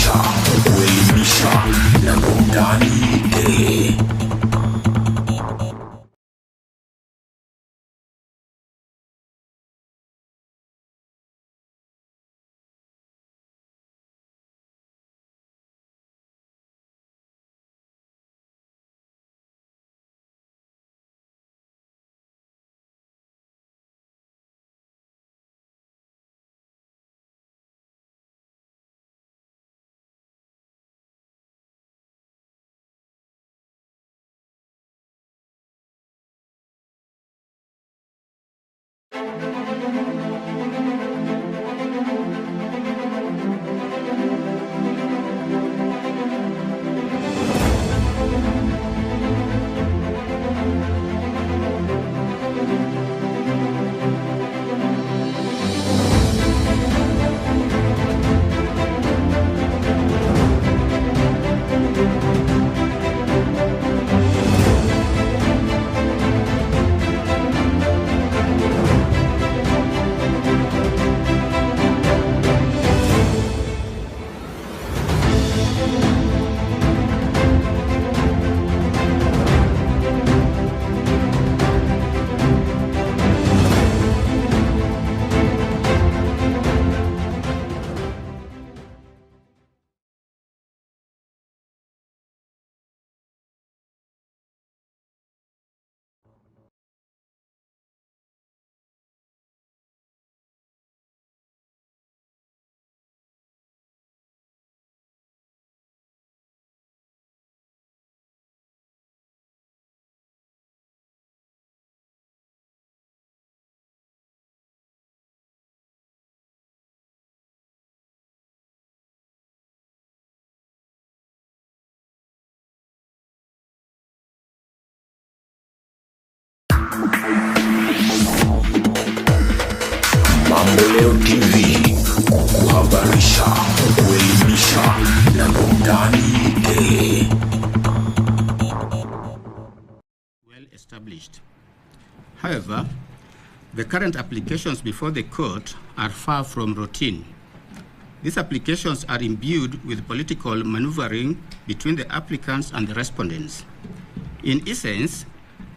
kuhabarisha, kuelimisha na burudani tele. Leo TV, kuhabarisha, kuelimisha na burudani tele. Well established. However, the current applications before the court are far from routine. These applications are imbued with political maneuvering between the applicants and the respondents. In essence,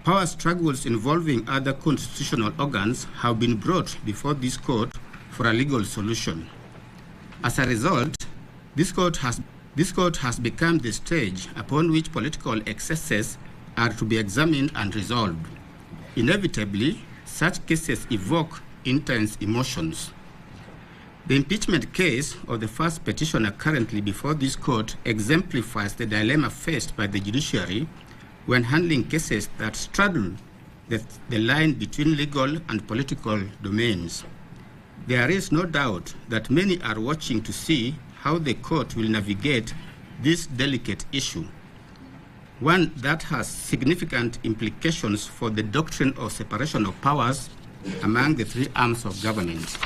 power struggles involving other constitutional organs have been brought before this court for a legal solution. As a result, this court has become the stage upon which political excesses are to be examined and resolved. Inevitably, such cases evoke intense emotions. The impeachment case of the first petitioner currently before this court exemplifies the dilemma faced by the judiciary when handling cases that straddle the line between legal and political domains. There is no doubt that many are watching to see how the court will navigate this delicate issue, one that has significant implications for the doctrine of separation of powers among the three arms of government.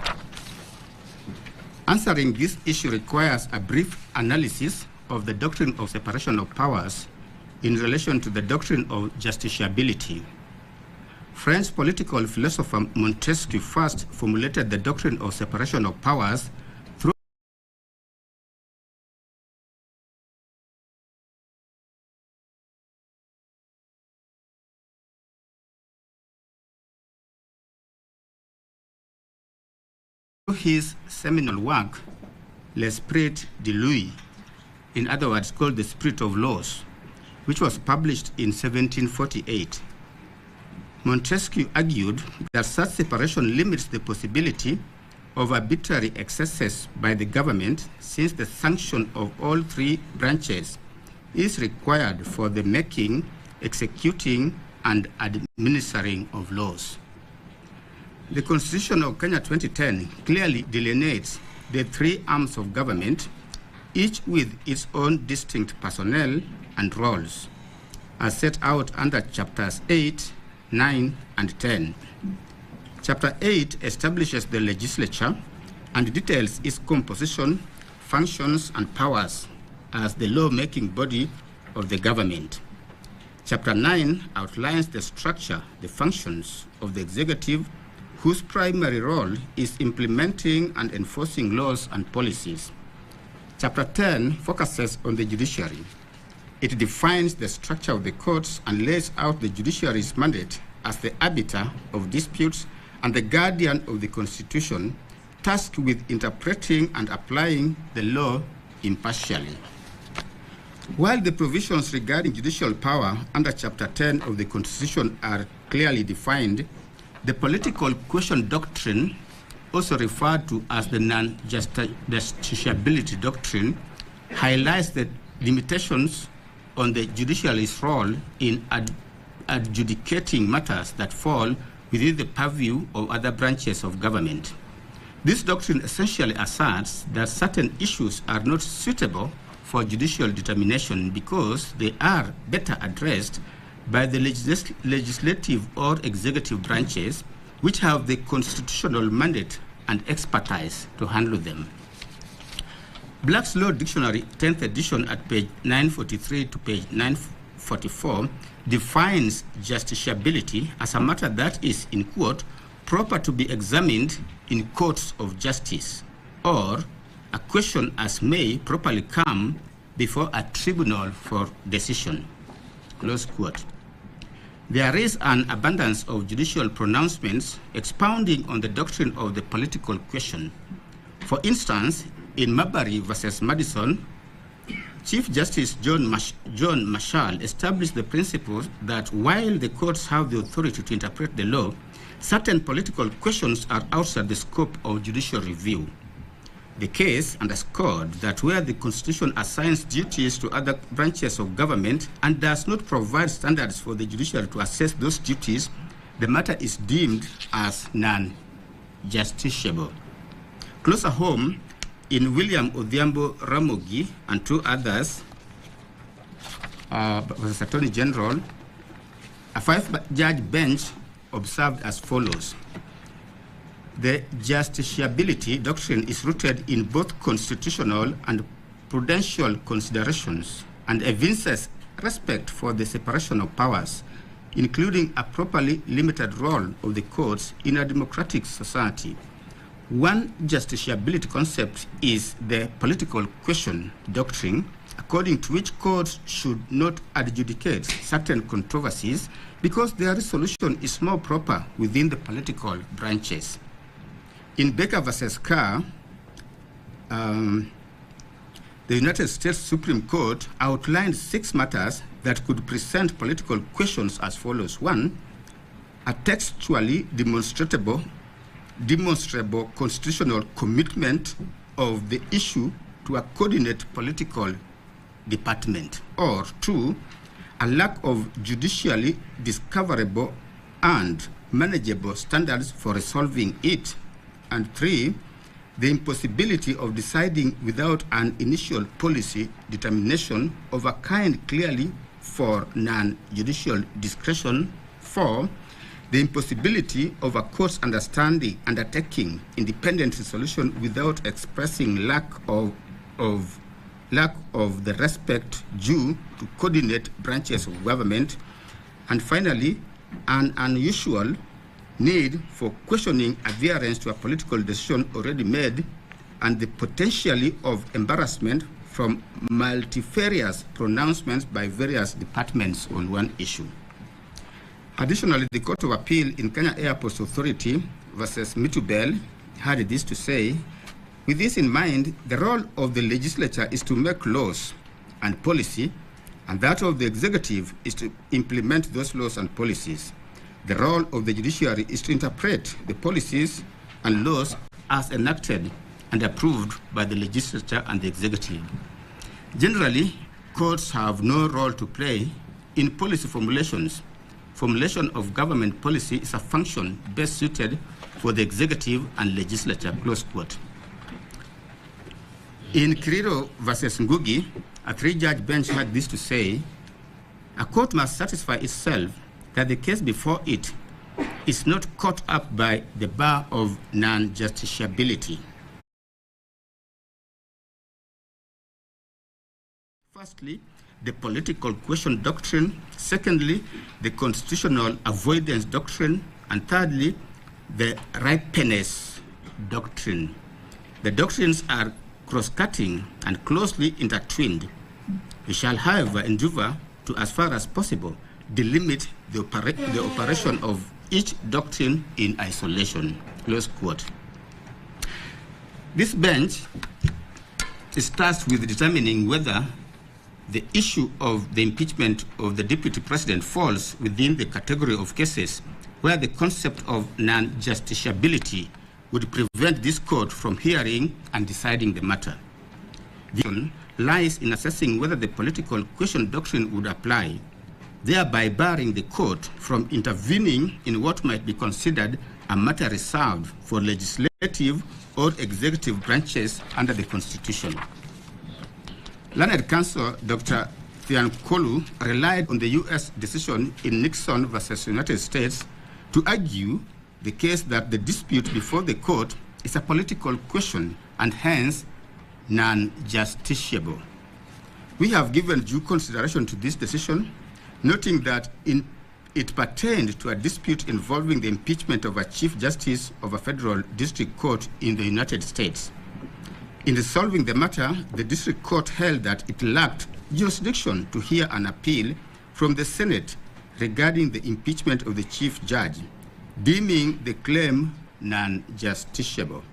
Answering this issue requires a brief analysis of the doctrine of separation of powers in relation to the doctrine of justiciability. French political philosopher Montesquieu first formulated the doctrine of separation of powers through his seminal work, L'Esprit de Louis, in other words called the Spirit of Laws, which was published in 1748. Montesquieu argued that such separation limits the possibility of arbitrary excesses by the government, since the sanction of all three branches is required for the making, executing, and administering of laws. The Constitution of Kenya 2010 clearly delineates the three arms of government, each with its own distinct personnel and roles, as set out under Chapters 8, 9, and 10. Chapter 8 establishes the legislature and details its composition, functions, and powers as the law-making body of the government. Chapter 9 outlines the structure, the functions of the executive, whose primary role is implementing and enforcing laws and policies. Chapter 10 focuses on the judiciary. It defines the structure of the courts and lays out the judiciary's mandate as the arbiter of disputes and the guardian of the Constitution, tasked with interpreting and applying the law impartially. While the provisions regarding judicial power under Chapter 10 of the Constitution are clearly defined, the political question doctrine, also referred to as the non-justiciability doctrine, highlights the limitations on the judiciary's role in adjudicating matters that fall within the purview of other branches of government. This doctrine essentially asserts that certain issues are not suitable for judicial determination because they are better addressed by the legislative or executive branches, which have the constitutional mandate and expertise to handle them. Black's Law Dictionary, 10th edition, at page 943 to page 944, defines justiciability as a matter that is, in quote, proper to be examined in courts of justice, or a question as may properly come before a tribunal for decision, close quote. There is an abundance of judicial pronouncements expounding on the doctrine of the political question. For instance, in Marbury versus Madison, Chief Justice John Marshall established the principle that while the courts have the authority to interpret the law, certain political questions are outside the scope of judicial review. The case underscored that where the Constitution assigns duties to other branches of government and does not provide standards for the judiciary to assess those duties, the matter is deemed as non-justiciable. Closer home, in William Odhiambo Ramogi and two others, was Attorney General, a 5-judge bench observed as follows: the justiciability doctrine is rooted in both constitutional and prudential considerations and evinces respect for the separation of powers, including a properly limited role of the courts in a democratic society. One justiciability concept is the political question doctrine, according to which courts should not adjudicate certain controversies because their resolution is more proper within the political branches. In Baker versus Carr, the United States Supreme Court outlined 6 matters that could present political questions as follows. 1, a textually demonstrable constitutional commitment of the issue to a coordinate political department, or 2, a lack of judicially discoverable and manageable standards for resolving it, and 3, the impossibility of deciding without an initial policy determination of a kind clearly for non-judicial discretion. 4, the impossibility of a court's undertaking independent resolution without expressing lack of the respect due to coordinate branches of government, and finally, an unusual need for questioning adherence to a political decision already made, and the potentially of embarrassment from multifarious pronouncements by various departments on one issue. Additionally, the Court of Appeal in Kenya Airports Authority versus Mitubel had this to say: with this in mind, the role of the legislature is to make laws and policy, and that of the executive is to implement those laws and policies. The role of the judiciary is to interpret the policies and laws as enacted and approved by the legislature and the executive. Generally, courts have no role to play in policy formulations. Formulation of government policy is a function best suited for the executive and legislature, close quote. In Kiriro versus Ngugi, a 3-judge bench had this to say: a court must satisfy itself that the case before it is not caught up by the bar of non-justiciability. Firstly, the political question doctrine. Secondly, the constitutional avoidance doctrine. And thirdly, the ripeness doctrine. The doctrines are cross-cutting and closely intertwined. We shall, however, endeavor to, as far as possible, delimit the operation of each doctrine in isolation. Close quote. This bench is tasked with determining whether the issue of the impeachment of the Deputy President falls within the category of cases where the concept of non-justiciability would prevent this court from hearing and deciding the matter. The issue lies in assessing whether the political question doctrine would apply, thereby barring the court from intervening in what might be considered a matter reserved for legislative or executive branches under the Constitution. Learned counsel Dr. Thiankolu relied on the U.S. decision in Nixon versus United States to argue the case that the dispute before the court is a political question and hence non-justiciable. We have given due consideration to this decision, noting that it pertained to a dispute involving the impeachment of a Chief Justice of a federal district court in the United States. In resolving the matter, the district court held that it lacked jurisdiction to hear an appeal from the Senate regarding the impeachment of the chief judge, deeming the claim non-justiciable.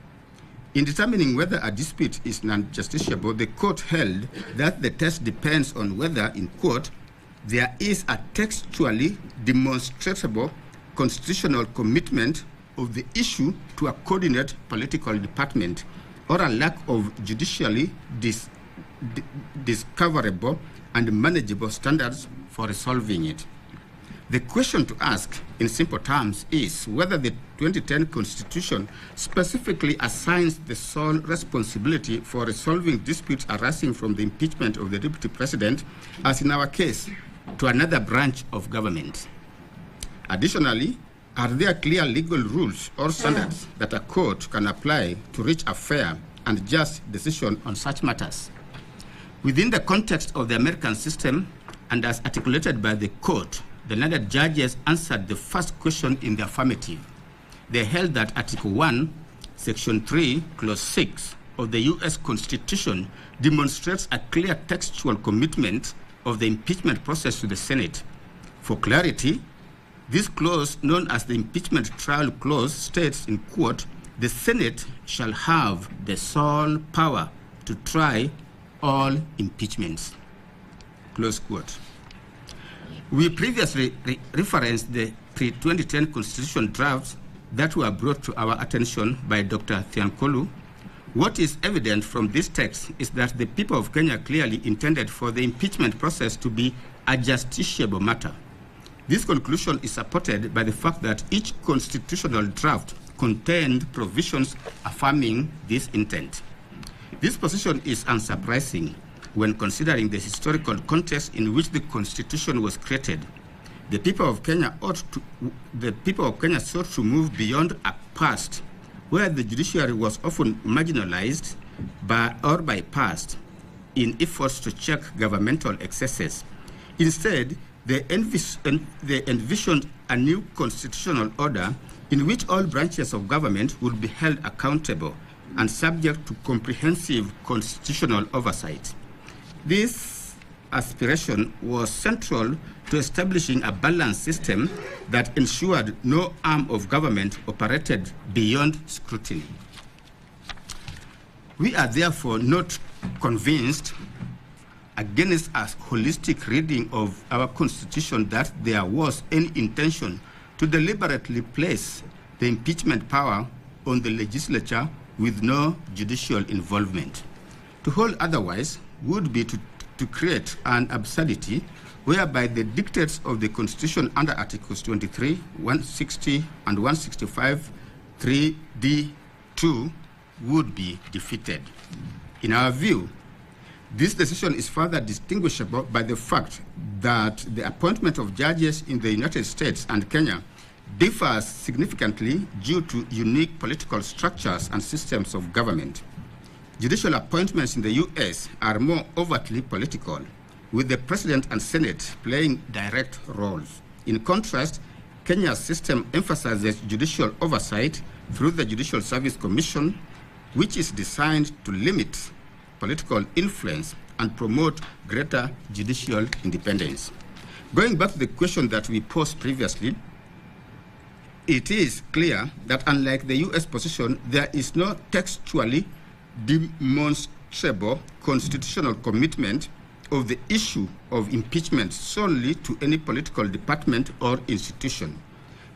In determining whether a dispute is non-justiciable, the court held that the test depends on whether, in quote, there is a textually demonstrable constitutional commitment of the issue to a coordinate political department or a lack of judicially discoverable and manageable standards for resolving it. The question to ask, in simple terms, is whether the 2010 Constitution specifically assigns the sole responsibility for resolving disputes arising from the impeachment of the Deputy President, as in our case, to another branch of government. Additionally, are there clear legal rules or standards that a court can apply to reach a fair and just decision on such matters? Within the context of the American system, and as articulated by the court, the learned judges answered the first question in the affirmative. They held that Article 1, Section 3, Clause 6 of the U.S. Constitution demonstrates a clear textual commitment of the impeachment process to the Senate. For clarity, this clause, known as the Impeachment Trial Clause, states, in quote, the Senate shall have the sole power to try all impeachments, close quote. We previously referenced the pre-2010 Constitution drafts that were brought to our attention by Dr. Thiankolu. What is evident from this text is that the people of Kenya clearly intended for the impeachment process to be a justiciable matter. This conclusion is supported by the fact that each constitutional draft contained provisions affirming this intent. This position is unsurprising when considering the historical context in which the Constitution was created. The people of Kenya sought to move beyond a past where the judiciary was often marginalized or bypassed in efforts to check governmental excesses. Instead, they envisioned a new constitutional order in which all branches of government would be held accountable and subject to comprehensive constitutional oversight. This aspiration was central to establishing a balanced system that ensured no arm of government operated beyond scrutiny. We are therefore not convinced, against a holistic reading of our Constitution, that there was any intention to deliberately place the impeachment power on the legislature with no judicial involvement. To hold otherwise would be to create an absurdity whereby the dictates of the Constitution under Articles 23, 160, and 165, 3D2 would be defeated. In our view, this decision is further distinguishable by the fact that the appointment of judges in the United States and Kenya differs significantly due to unique political structures and systems of government. Judicial appointments in the U.S. are more overtly political, with the President and Senate playing direct roles. In contrast, Kenya's system emphasizes judicial oversight through the Judicial Service Commission, which is designed to limit political influence and promote greater judicial independence. Going back to the question that we posed previously, it is clear that unlike the US position, there is no textually demonstrable constitutional commitment of the issue of impeachment solely to any political department or institution.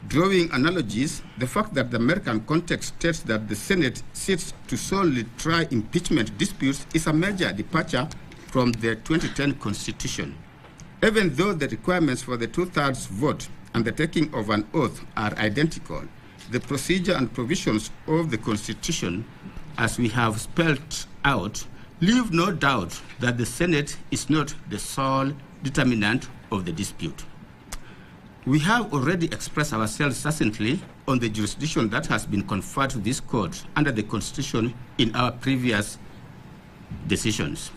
Drawing analogies, the fact that the American context states that the Senate sits to solely try impeachment disputes is a major departure from the 2010 Constitution. Even though the requirements for the two-thirds vote and the taking of an oath are identical, the procedure and provisions of the Constitution, as we have spelled out, leave no doubt that the Senate is not the sole determinant of the dispute. We have already expressed ourselves succinctly on the jurisdiction that has been conferred to this court under the Constitution in our previous decisions.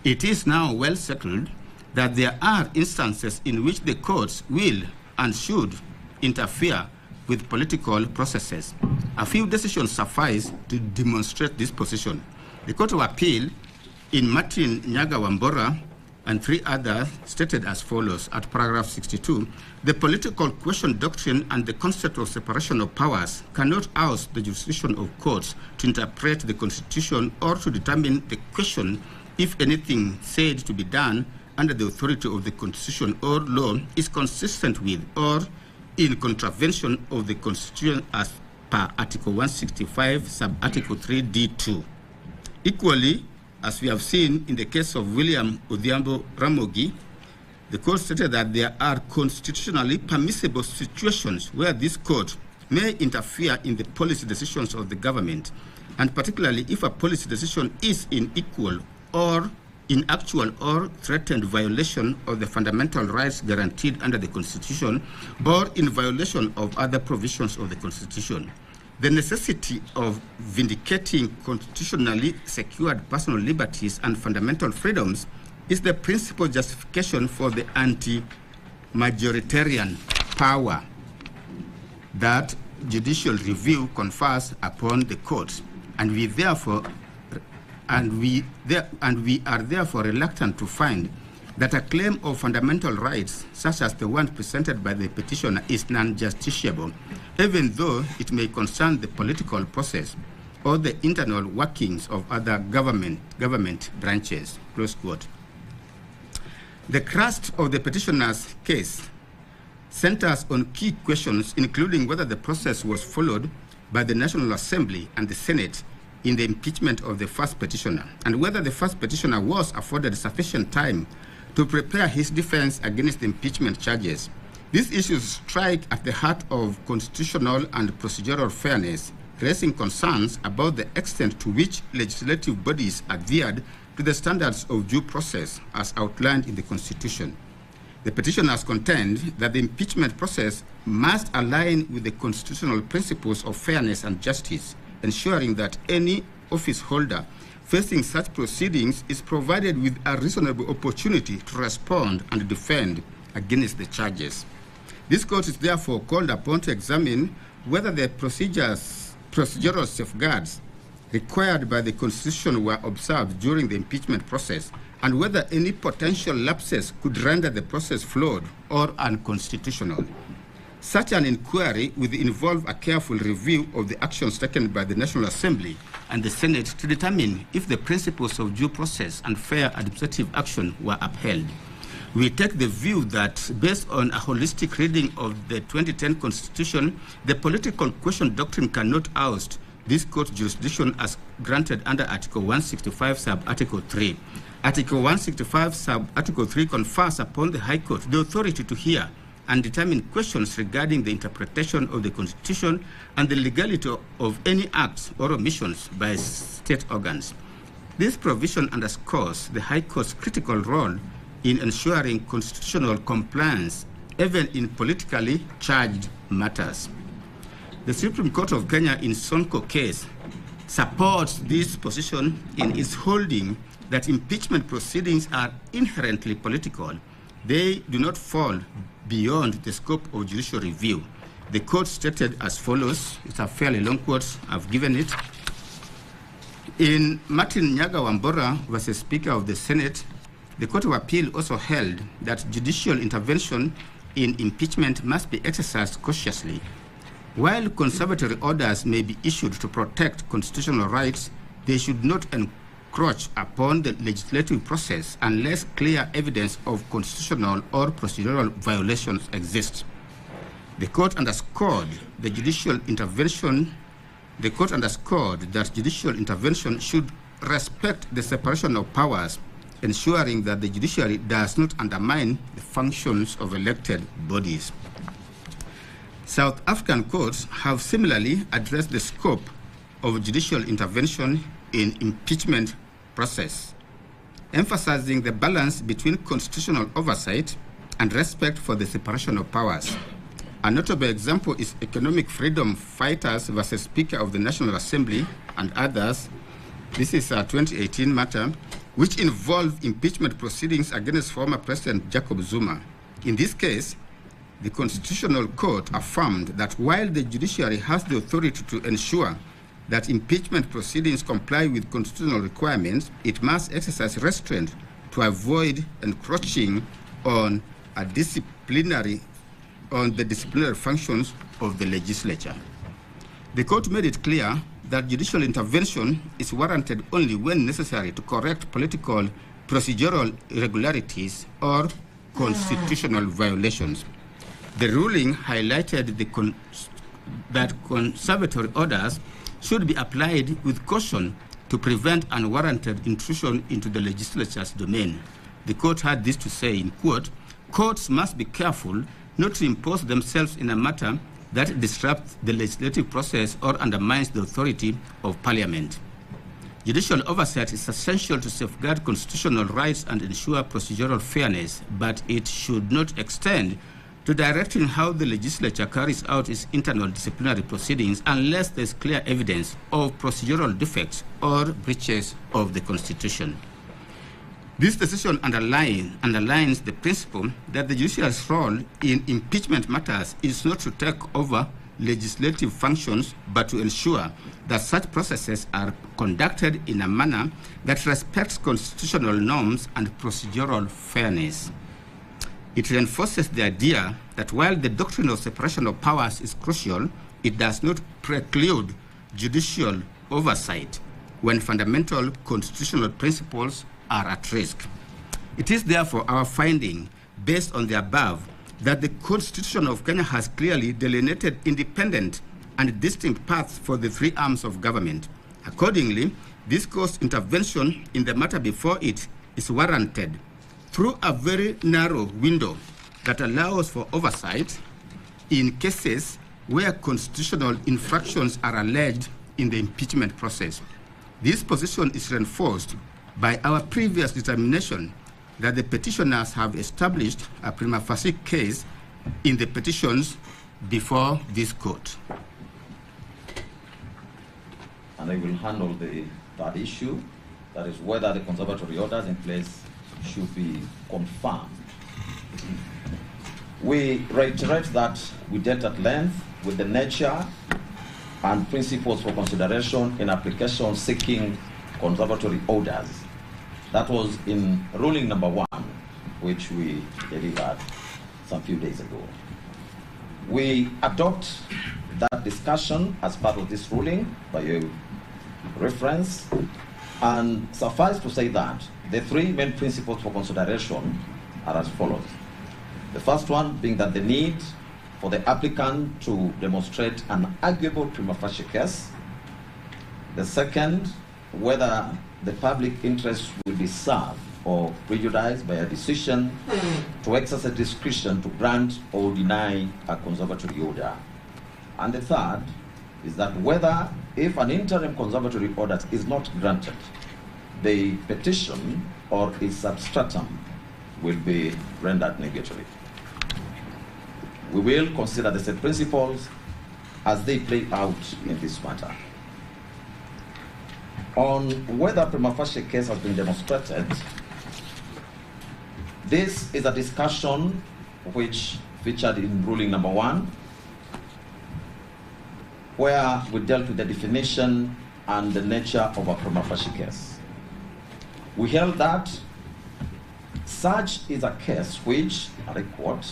It is now well settled that there are instances in which the courts will and should interfere with political processes. A few decisions suffice to demonstrate this position. The Court of Appeal in Martin Nyaga Wambora and three others stated as follows at paragraph 62, the political question doctrine and the concept of separation of powers cannot oust the jurisdiction of courts to interpret the Constitution or to determine the question if anything said to be done under the authority of the Constitution or law is consistent with or in contravention of the Constitution as per Article 165, sub-Article 3D2. Equally, as we have seen in the case of William Odhiambo Ramogi, the court stated that there are constitutionally permissible situations where this court may interfere in the policy decisions of the government, and particularly if a policy decision is in equal or in actual or threatened violation of the fundamental rights guaranteed under the Constitution or in violation of other provisions of the Constitution. The necessity of vindicating constitutionally secured personal liberties and fundamental freedoms is the principal justification for the anti-majoritarian power that judicial review confers upon the courts, and we are therefore reluctant to find that a claim of fundamental rights, such as the one presented by the petitioner, is non-justiciable, even though it may concern the political process or the internal workings of other government branches. Close quote. The crust of the petitioner's case centers on key questions, including whether the process was followed by the National Assembly and the Senate in the impeachment of the first petitioner, and whether the first petitioner was afforded sufficient time to prepare his defense against the impeachment charges. These issues strike at the heart of constitutional and procedural fairness, raising concerns about the extent to which legislative bodies adhered to the standards of due process as outlined in the Constitution. The petitioners contend that the impeachment process must align with the constitutional principles of fairness and justice, ensuring that any office holder facing such proceedings is provided with a reasonable opportunity to respond and defend against the charges. This court is therefore called upon to examine whether the procedural safeguards required by the Constitution were observed during the impeachment process, and whether any potential lapses could render the process flawed or unconstitutional. Such an inquiry will involve a careful review of the actions taken by the National Assembly and the Senate to determine if the principles of due process and fair administrative action were upheld. We take the view that, based on a holistic reading of the 2010 Constitution, the political question doctrine cannot oust this court's jurisdiction as granted under Article 165, sub-Article 3. Article 165, sub-Article 3 confers upon the High Court the authority to hear and determine questions regarding the interpretation of the Constitution and the legality of any acts or omissions by state organs. This provision underscores the High Court's critical role in ensuring constitutional compliance, even in politically charged matters. The Supreme Court of Kenya in Sonko case supports this position in its holding that impeachment proceedings are inherently political. They do not fall beyond the scope of judicial review. The court stated as follows. It's a fairly long quote. I've given it. In Martin Nyaga Wambora versus Speaker of the Senate, the Court of Appeal also held that judicial intervention in impeachment must be exercised cautiously. While conservatory orders may be issued to protect constitutional rights, they should not encroach upon the legislative process unless clear evidence of constitutional or procedural violations exists. The court underscored that judicial intervention should respect the separation of powers, ensuring that the judiciary does not undermine the functions of elected bodies. South African courts have similarly addressed the scope of judicial intervention in impeachment process, emphasizing the balance between constitutional oversight and respect for the separation of powers. A notable example is Economic Freedom Fighters versus Speaker of the National Assembly and others. This is a 2018 matter which involved impeachment proceedings against former President Jacob Zuma. In this case, the Constitutional Court affirmed that while the judiciary has the authority to ensure that impeachment proceedings comply with constitutional requirements, it must exercise restraint to avoid encroaching on the disciplinary functions of the legislature. The court made it clear that judicial intervention is warranted only when necessary to correct political procedural irregularities or constitutional violations. The ruling highlighted that conservatory orders should be applied with caution to prevent unwarranted intrusion into the legislature's domain. The court had this to say, in quote, "Courts must be careful not to impose themselves in a matter that disrupts the legislative process or undermines the authority of Parliament. Judicial oversight is essential to safeguard constitutional rights and ensure procedural fairness, but it should not extend to directing how the legislature carries out its internal disciplinary proceedings unless there is clear evidence of procedural defects or breaches of the Constitution." This decision underlines the principle that the judiciary's role in impeachment matters is not to take over legislative functions, but to ensure that such processes are conducted in a manner that respects constitutional norms and procedural fairness. It reinforces the idea that while the doctrine of separation of powers is crucial, it does not preclude judicial oversight when fundamental constitutional principles are at risk. It is therefore our finding, based on the above, that the Constitution of Kenya has clearly delineated independent and distinct paths for the three arms of government. Accordingly, this court's intervention in the matter before it is warranted through a very narrow window that allows for oversight in cases where constitutional infractions are alleged in the impeachment process. This position is reinforced by our previous determination that the petitioners have established a prima facie case in the petitions before this court. And I will handle the third issue, that is whether the conservatory orders in place should be confirmed. We reiterate that we dealt at length with the nature and principles for consideration in application seeking conservatory orders. That was in ruling number 1, which we delivered some few days ago. We adopt that discussion as part of this ruling by your reference, and suffice to say that the three main principles for consideration are as follows. The first one being that the need for the applicant to demonstrate an arguable prima facie case. The second, whether the public interest will be served or prejudiced by a decision to exercise discretion to grant or deny a conservatory order. And the third is that whether, if an interim conservatory order is not granted, the petition or its substratum will be rendered nugatory. We will consider the said principles as they play out in this matter. On whether prima facie case has been demonstrated, this is a discussion which featured in ruling number 1, where we dealt with the definition and the nature of a prima facie case. We held that such is a case which, and I quote,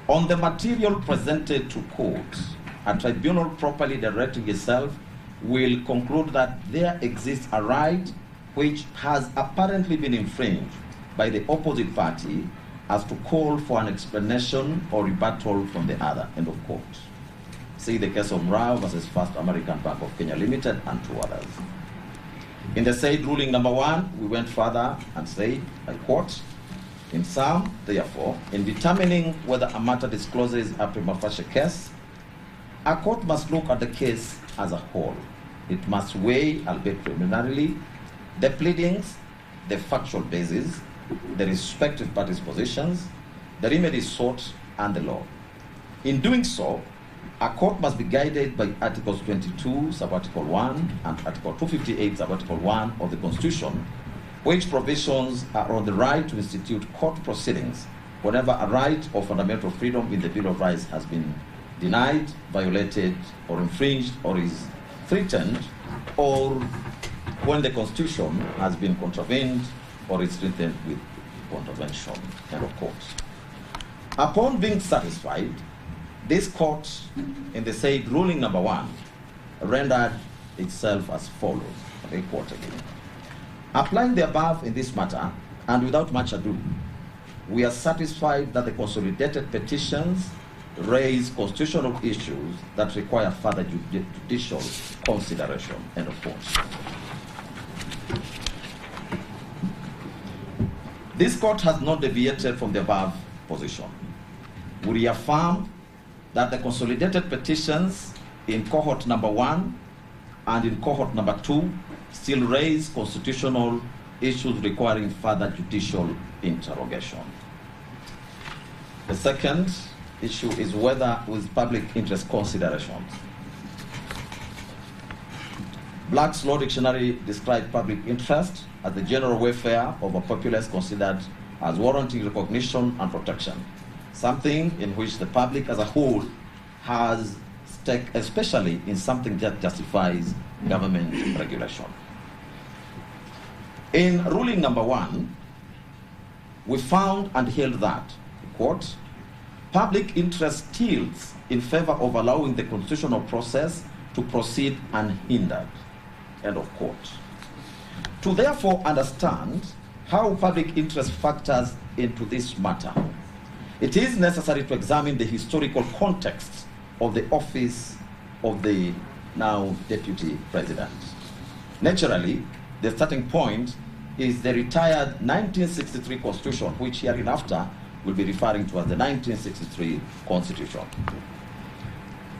on the material presented to court, a tribunal properly directing itself will conclude that there exists a right which has apparently been infringed by the opposite party as to call for an explanation or rebuttal from the other, end of quote. See the case of Rao versus First American Bank of Kenya Limited and two others. In the said ruling number 1, we went further and said, I quote, in sum, therefore, in determining whether a matter discloses a prima facie case, a court must look at the case as a whole. It must weigh, albeit preliminarily, the pleadings, the factual basis, the respective parties' positions, the remedies sought, and the law. In doing so, a court must be guided by Articles 22, Sub-Article 1, and Article 258, Sub-Article 1 of the Constitution, which provisions are on the right to institute court proceedings whenever a right or fundamental freedom in the Bill of Rights has been denied, violated, or infringed, or is threatened, or when the Constitution has been contravened or is threatened with contravention, end of quote. Upon being satisfied, this court, in the said ruling number 1, rendered itself as follows, I quote again. Applying the above in this matter, and without much ado, we are satisfied that the consolidated petitions raise constitutional issues that require further judicial consideration, end of quote. This court has not deviated from the above position. We reaffirm that the consolidated petitions in cohort number 1 and in cohort number 2 still raise constitutional issues requiring further judicial interrogation. The second issue is whether with public interest considerations. Black's Law Dictionary describes public interest as the general welfare of a populace considered as warranting recognition and protection, something in which the public as a whole has stake, especially in something that justifies government regulation. In ruling number 1, we found and held that, quote, public interest tilts in favor of allowing the constitutional process to proceed unhindered, end of quote. To therefore understand how public interest factors into this matter, it is necessary to examine the historical context of the office of the now Deputy President. Naturally, the starting point is the retired 1963 Constitution, which hereinafter will be referring to as the 1963 Constitution.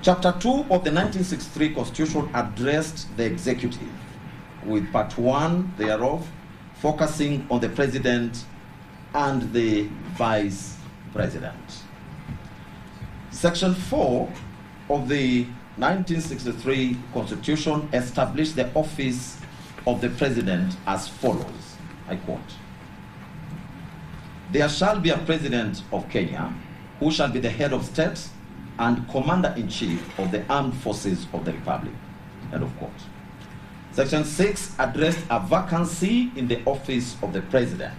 Chapter 2 of the 1963 Constitution addressed the executive, with part 1 thereof focusing on the President and the Vice President. Section 4 of the 1963 Constitution established the office of the President as follows, I quote, there shall be a President of Kenya who shall be the head of state and Commander-in-Chief of the Armed Forces of the Republic, end of quote. Section 6 addressed a vacancy in the office of the President.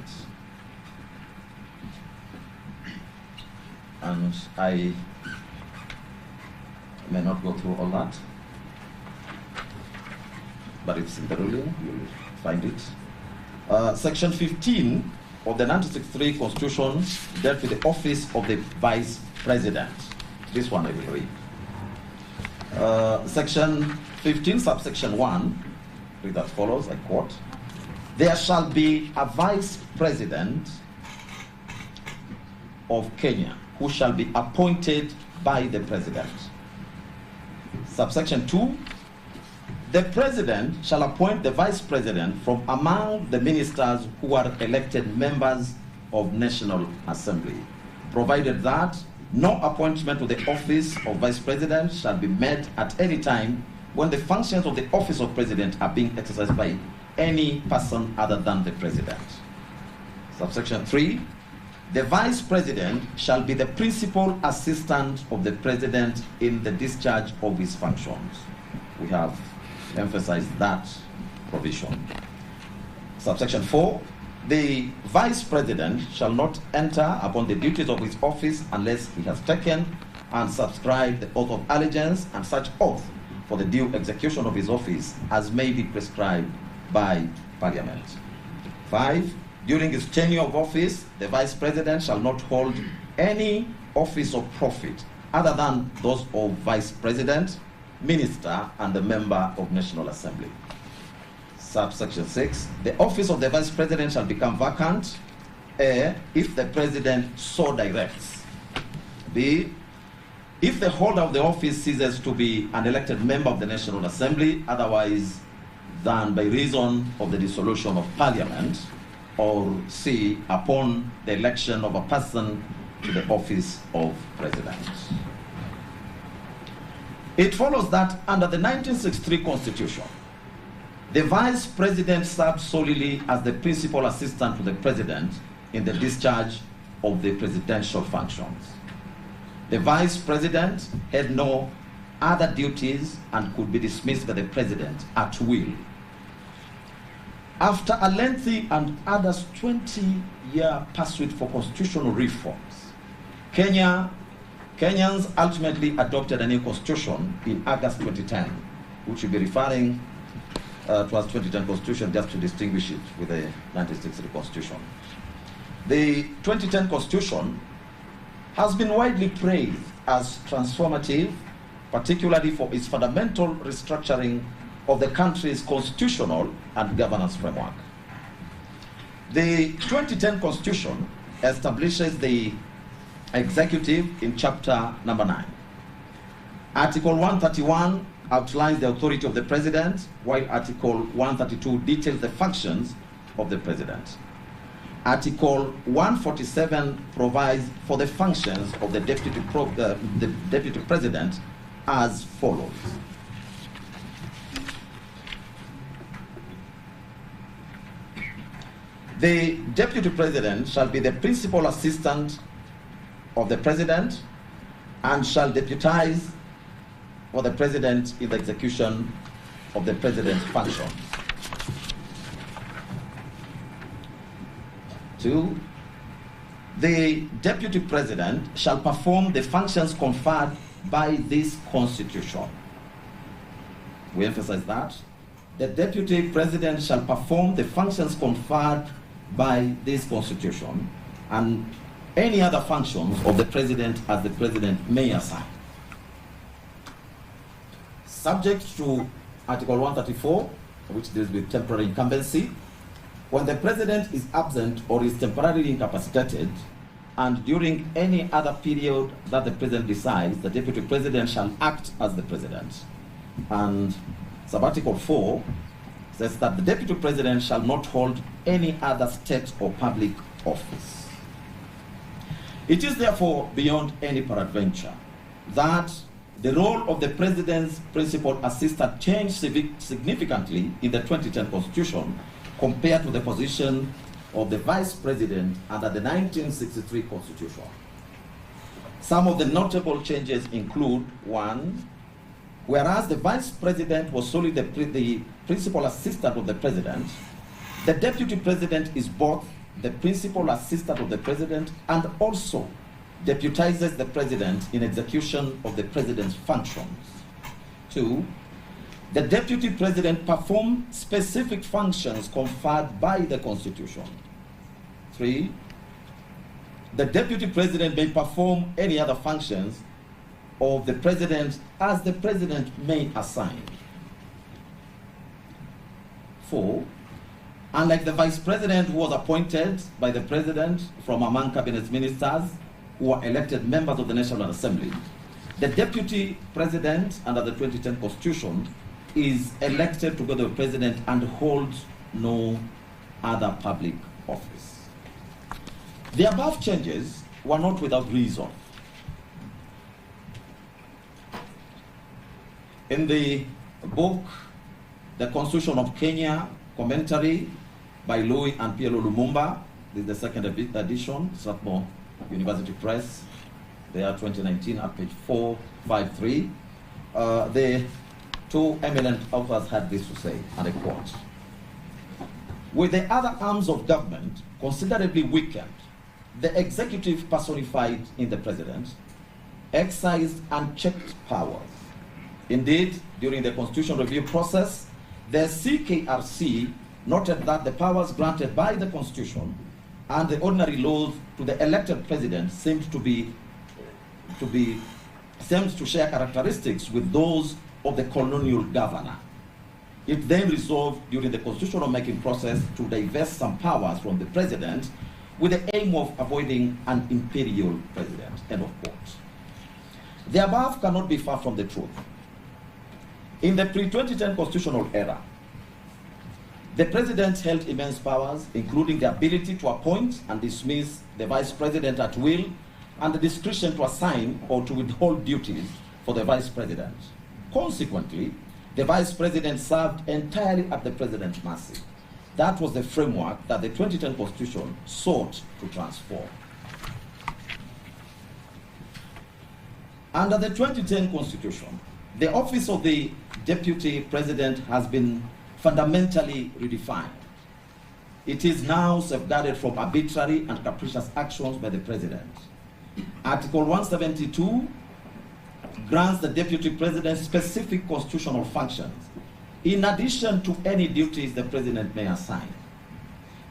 And I may not go through all that, but it's in the ruling, you'll find it. Section 15 of the 1963 Constitution dealt with the office of the Vice President. This one I will read. Section 15, subsection 1, read as follows, I quote, there shall be a Vice President of Kenya who shall be appointed by the President. Subsection 2, the President shall appoint the Vice President from among the ministers who are elected members of National Assembly, provided that no appointment to the office of Vice President shall be made at any time when the functions of the office of President are being exercised by any person other than the President. Subsection 3, the Vice President shall be the principal assistant of the President in the discharge of his functions. We have emphasized that provision. Subsection 4, the Vice President shall not enter upon the duties of his office unless he has taken and subscribed the oath of allegiance and such oath for the due execution of his office as may be prescribed by Parliament. 5, during his tenure of office, the Vice President shall not hold any office of profit other than those of Vice President, Minister, and a member of National Assembly. Subsection 6, the office of the Vice President shall become vacant, A, if the President so directs, B, if the holder of the office ceases to be an elected member of the National Assembly otherwise than by reason of the dissolution of Parliament, or C, upon the election of a person to the office of President. It follows that under the 1963 Constitution, the Vice President served solely as the principal assistant to the President in the discharge of the presidential functions. The Vice President had no other duties and could be dismissed by the President at will. After a lengthy and others 20-year pursuit for constitutional reforms, Kenyans ultimately adopted a new constitution in August 2010, which we'll be referring to as 2010 Constitution just to distinguish it with the 1963 Constitution. The 2010 Constitution has been widely praised as transformative, particularly for its fundamental restructuring of the country's constitutional and governance framework. The 2010 Constitution establishes the executive in chapter number 9. Article 131 outlines the authority of the President, while Article 132 details the functions of the President. Article 147 provides for the functions of the Deputy President as follows. The Deputy President shall be the principal assistant of the President and shall deputize for the President in the execution of the President's functions. 2, the Deputy President shall perform the functions conferred by this Constitution. We emphasize that. The Deputy President shall perform the functions conferred by this Constitution and any other functions of the President as the President may assign. Subject to Article 134, which deals with temporary incumbency, when the President is absent or is temporarily incapacitated, and during any other period that the President decides, the Deputy President shall act as the President. And Sub-Article 4 says that the Deputy President shall not hold any other state or public office. It is therefore beyond any peradventure that the role of the President's principal assistant changed significantly in the 2010 Constitution compared to the position of the Vice President under the 1963 Constitution. Some of the notable changes include: 1, whereas the Vice President was solely the principal assistant of the President, the Deputy President is both the principal assistant of the President and also deputizes the President in execution of the President's functions. 2, the Deputy President performs specific functions conferred by the Constitution. 3, the Deputy President may perform any other functions of the President as the President may assign. 4, unlike the Vice President who was appointed by the President from among Cabinet Ministers who are elected members of the National Assembly, the Deputy President under the 2010 Constitution is elected together with the President and holds no other public office. The above changes were not without reason. In the book, The Constitution of Kenya, commentary by Louis and Piero Lumumba, This is the second edition, Strathmore University Press. They are 2019 at page 453. The two eminent authors had this to say, and I quote: "With the other arms of government considerably weakened, the executive personified in the president exercised unchecked powers. Indeed, during the constitutional review process, the CKRC noted that the powers granted by the Constitution and the ordinary laws to the elected president seemed to share characteristics with those of the colonial governor. It then resolved during the constitutional making process to divest some powers from the president with the aim of avoiding an imperial president." End of quote. The above cannot be far from the truth. In the pre-2010 constitutional era, the president held immense powers, including the ability to appoint and dismiss the vice president at will, and the discretion to assign or to withhold duties for the vice president. Consequently, the vice president served entirely at the president's mercy. That was the framework that the 2010 Constitution sought to transform. Under the 2010 Constitution, the office of the Deputy President has been fundamentally redefined. It is now safeguarded from arbitrary and capricious actions by the President. Article 172 grants the Deputy President specific constitutional functions, in addition to any duties the President may assign.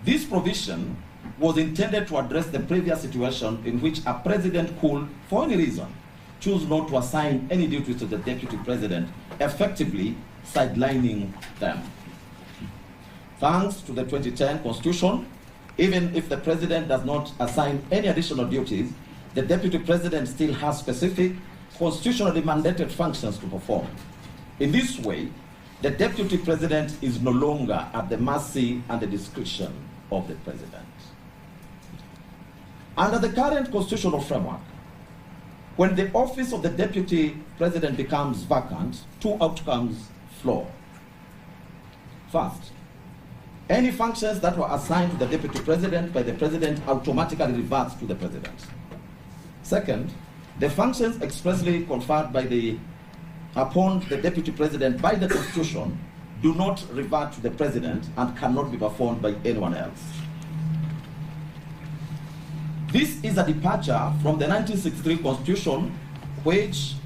This provision was intended to address the previous situation in which a President could, for any reason, choose not to assign any duties to the Deputy President, effectively sidelining them. Thanks to the 2010 Constitution, even if the President does not assign any additional duties, the Deputy President still has specific constitutionally mandated functions to perform. In this way, the Deputy President is no longer at the mercy and the discretion of the President. Under the current constitutional framework, when the office of the Deputy President becomes vacant, two outcomes flow. First, any functions that were assigned to the Deputy President by the President automatically reverts to the President. Second, the functions expressly conferred upon the Deputy President by the Constitution do not revert to the President and cannot be performed by anyone else. This is a departure from the 1963 Constitution,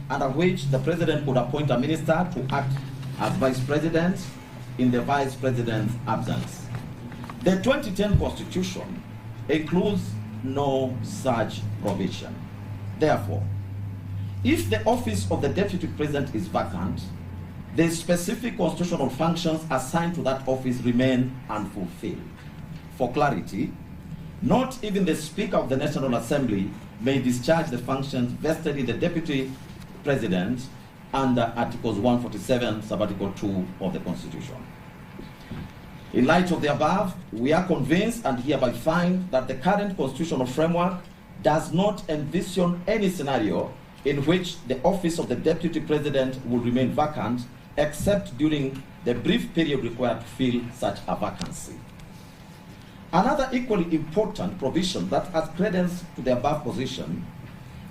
under which the President could appoint a minister to act as Vice President in the Vice President's absence. The 2010 Constitution includes no such provision. Therefore, if the office of the Deputy President is vacant, the specific constitutional functions assigned to that office remain unfulfilled. For clarity, not even the Speaker of the National Assembly may discharge the functions vested in the Deputy President under Articles 147, Subarticle 2 of the Constitution. In light of the above, we are convinced and hereby find that the current constitutional framework does not envision any scenario in which the office of the Deputy President will remain vacant, except during the brief period required to fill such a vacancy. Another equally important provision that adds credence to the above position,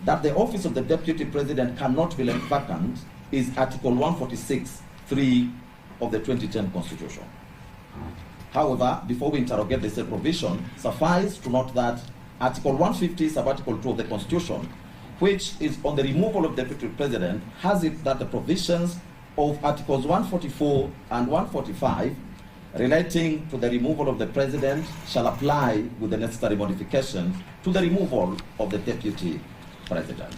that the office of the Deputy President cannot be left vacant, is Article 146(3) of the 2010 Constitution. However, before we interrogate the said provision, suffice to note that Article 150, Subarticle 2 of the Constitution, which is on the removal of the Deputy President, has it that the provisions of Articles 144 and 145 relating to the removal of the President shall apply with the necessary modifications to the removal of the Deputy President.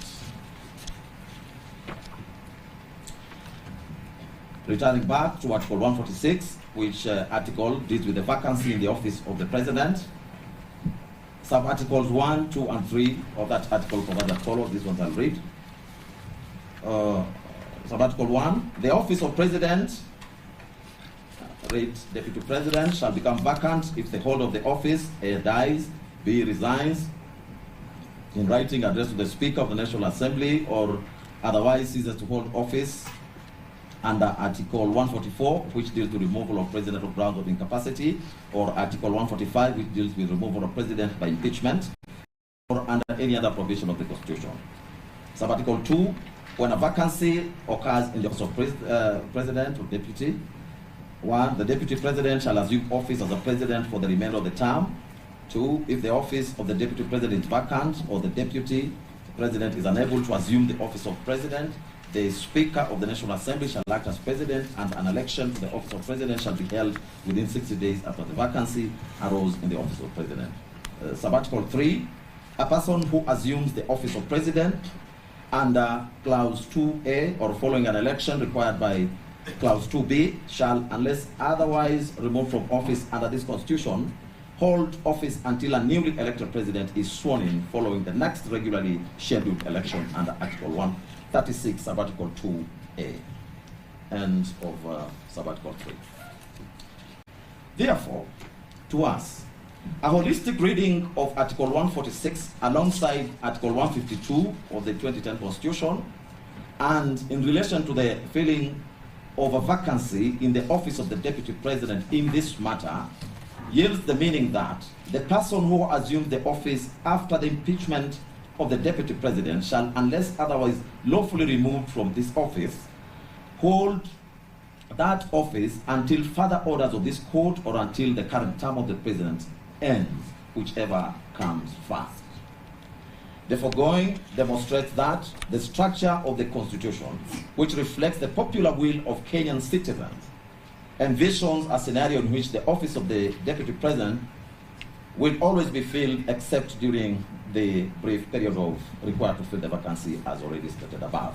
Returning back to Article 146, which article deals with the vacancy in the office of the President, sub-articles 1, 2, and 3 of that article provide as follows. These ones I'll read. Sub-article 1, the office of President, read Deputy President, shall become vacant if the holder of the office A, dies, B, resigns, in writing addressed to the Speaker of the National Assembly, or otherwise ceases to hold office, under Article 144, which deals with removal of president on grounds of incapacity, or Article 145, which deals with removal of president by impeachment, or under any other provision of the Constitution. Sub-Article 2, when a vacancy occurs in the office of president or deputy, 1, the deputy president shall assume office as a president for the remainder of the term. 2, if the office of the deputy president is vacant or the deputy president is unable to assume the office of president, the Speaker of the National Assembly shall act as president, and an election to the office of president shall be held within 60 days after the vacancy arose in the office of president. Sub-Article 3, a person who assumes the office of president under Clause 2A or following an election required by Clause 2B shall, unless otherwise removed from office under this Constitution, hold office until a newly elected president is sworn in following the next regularly scheduled election under Article 136, Sub-Article 2A. End of Sub-Article 3. Therefore, to us, a holistic reading of Article 146 alongside Article 152 of the 2010 Constitution, and in relation to the filling of a vacancy in the office of the Deputy President in this matter, yields the meaning that the person who assumes the office after the impeachment of the Deputy President shall, unless otherwise lawfully removed from this office, hold that office until further orders of this court or until the current term of the President ends, whichever comes first. The foregoing demonstrates that the structure of the Constitution, which reflects the popular will of Kenyan citizens, envisions a scenario in which the office of the Deputy President will always be filled except during the brief period of required to fill the vacancy as already stated above.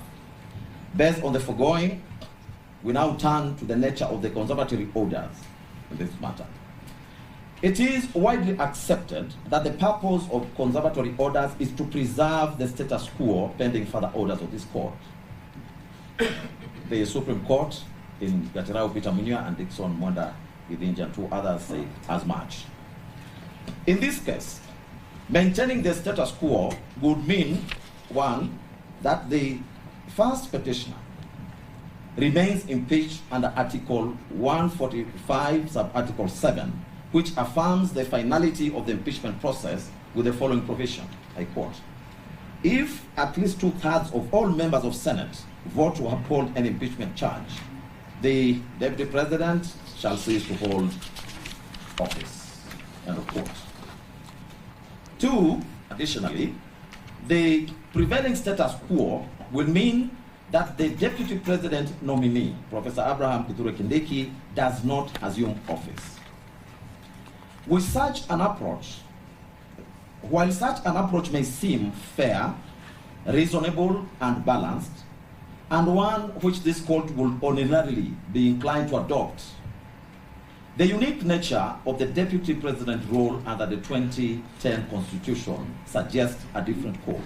Based on the foregoing, we now turn to the nature of the conservatory orders in this matter. It is widely accepted that the purpose of conservatory orders is to preserve the status quo pending further orders of this court. The Supreme Court in Gachagua, Peter Munya, and Dixon Mwenda Githinji and 2 others say as much. In this case, maintaining the status quo would mean, 1, that the first petitioner remains impeached under Article 145, sub-Article 7, which affirms the finality of the impeachment process with the following provision, I quote, if at least 2/3 of all members of Senate vote to uphold an impeachment charge, the Deputy President shall cease to hold office, end of quote. 2, additionally, the prevailing status quo will mean that the Deputy President nominee, Professor Abraham Kithure Kindiki, does not assume office. With such an approach, while such an approach may seem fair, reasonable, and balanced, and one which this court will ordinarily be inclined to adopt, the unique nature of the Deputy President role under the 2010 Constitution suggests a different course.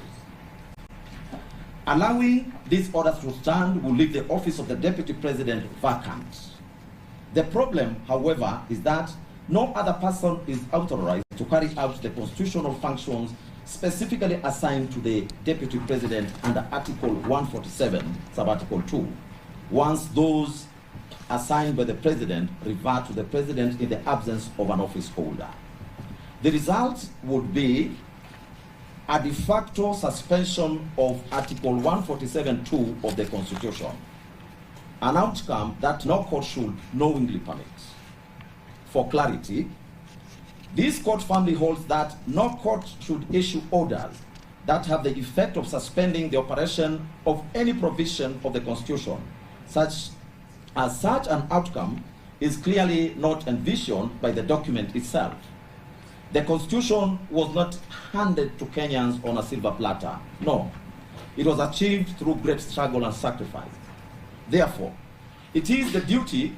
Allowing these orders to stand will leave the office of the Deputy President vacant. The problem, however, is that no other person is authorized to carry out the constitutional functions specifically assigned to the Deputy President under Article 147, sub-Article 2, once those assigned by the President revert to the President in the absence of an office holder. The result would be a de facto suspension of Article 147(2) of the Constitution, an outcome that no court should knowingly permit. For clarity, this court firmly holds that no court should issue orders that have the effect of suspending the operation of any provision of the Constitution, such an outcome is clearly not envisioned by the document itself. The Constitution was not handed to Kenyans on a silver platter. No, it was achieved through great struggle and sacrifice. Therefore, it is the duty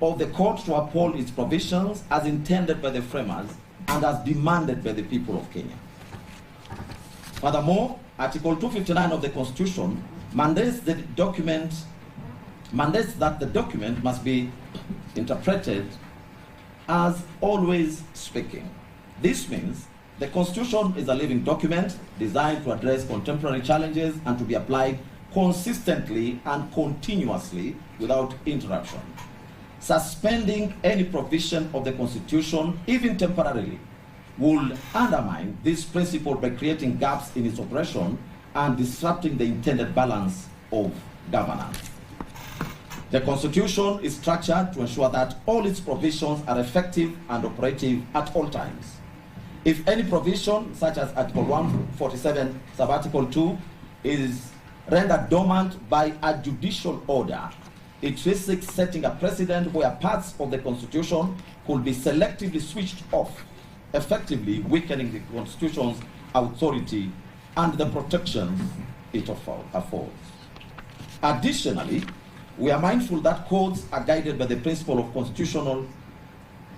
of the court to uphold its provisions as intended by the framers and as demanded by the people of Kenya. Furthermore, Article 259 of the Constitution mandates that the document must be interpreted as always speaking. This means the Constitution is a living document designed to address contemporary challenges and to be applied consistently and continuously without interruption. Suspending any provision of the Constitution, even temporarily, will undermine this principle by creating gaps in its operation and disrupting the intended balance of governance. The Constitution is structured to ensure that all its provisions are effective and operative at all times. If any provision, such as Article 147, Sub-Article 2, is rendered dormant by a judicial order, it risks setting a precedent where parts of the Constitution could be selectively switched off, effectively weakening the Constitution's authority and the protections it affords. Additionally, we are mindful that courts are guided by the principle of constitutional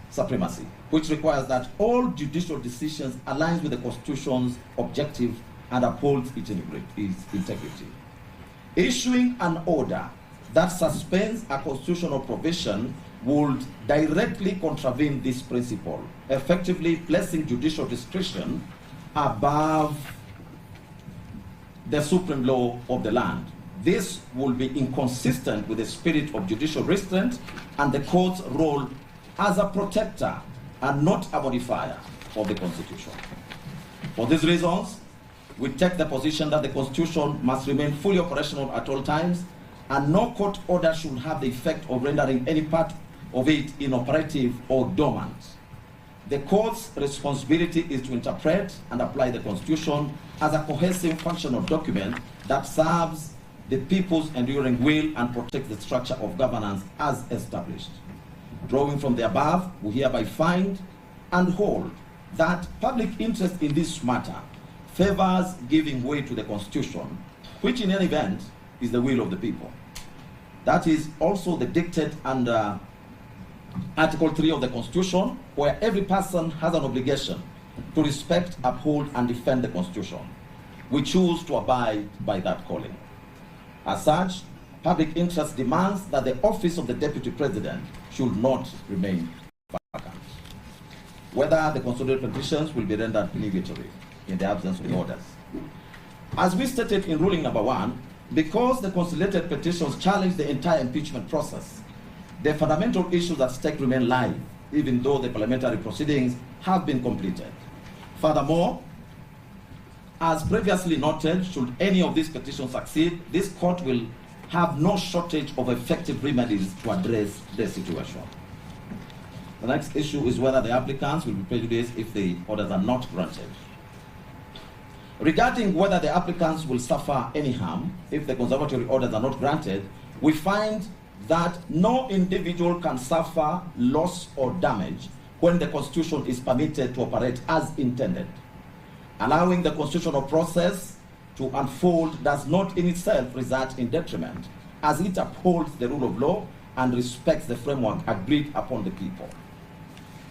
supremacy, which requires that all judicial decisions align with the Constitution's objective and upholds its integrity. Issuing an order that suspends a constitutional provision would directly contravene this principle, effectively placing judicial discretion above the supreme law of the land. This will be inconsistent with the spirit of judicial restraint and the court's role as a protector and not a modifier of the Constitution. For these reasons, we take the position that the Constitution must remain fully operational at all times, and no court order should have the effect of rendering any part of it inoperative or dormant. The court's responsibility is to interpret and apply the Constitution as a cohesive functional document that serves the people's enduring will and protects the structure of governance as established. Drawing from the above, we hereby find and hold that public interest in this matter favors giving way to the Constitution, which in any event is the will of the people. That is also the dictate under Article 3 of the Constitution, where every person has an obligation to respect, uphold, and defend the Constitution. We choose to abide by that calling. As such, public interest demands that the office of the Deputy President should not remain vacant. Whether the consolidated petitions will be rendered obligatory in the absence of the orders. As we stated in ruling number 1, because the consolidated petitions challenge the entire impeachment process, the fundamental issues at stake remain live, even though the parliamentary proceedings have been completed. Furthermore, as previously noted, should any of these petitions succeed, this court will have no shortage of effective remedies to address the situation. The next issue is whether the applicants will be prejudiced if the orders are not granted. Regarding whether the applicants will suffer any harm if the conservatory orders are not granted, we find that no individual can suffer loss or damage when the Constitution is permitted to operate as intended. Allowing the constitutional process to unfold does not in itself result in detriment, as it upholds the rule of law and respects the framework agreed upon the people.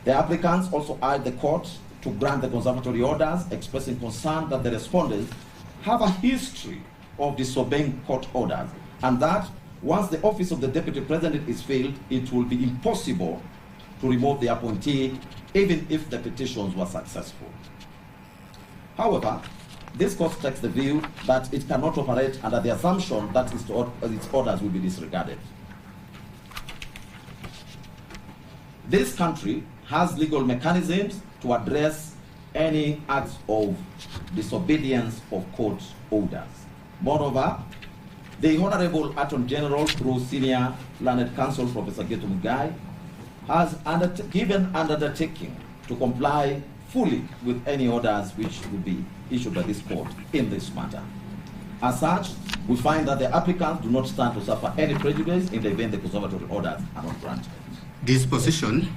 The applicants also urge the court to grant the conservatory orders, expressing concern that the respondents have a history of disobeying court orders, and that once the office of the Deputy President is filled, it will be impossible to remove the appointee, even if the petitions were successful. However, this court takes the view that it cannot operate under the assumption that its orders will be disregarded. This country has legal mechanisms to address any acts of disobedience of court orders. Moreover, the Honorable Attorney General, through Senior Learned Counsel Professor Getu Mugai, has given an undertaking to comply fully with any orders which will be issued by this court in this matter. As such, we find that the applicants do not stand to suffer any prejudice in the event the conservatory orders are not granted. Disposition.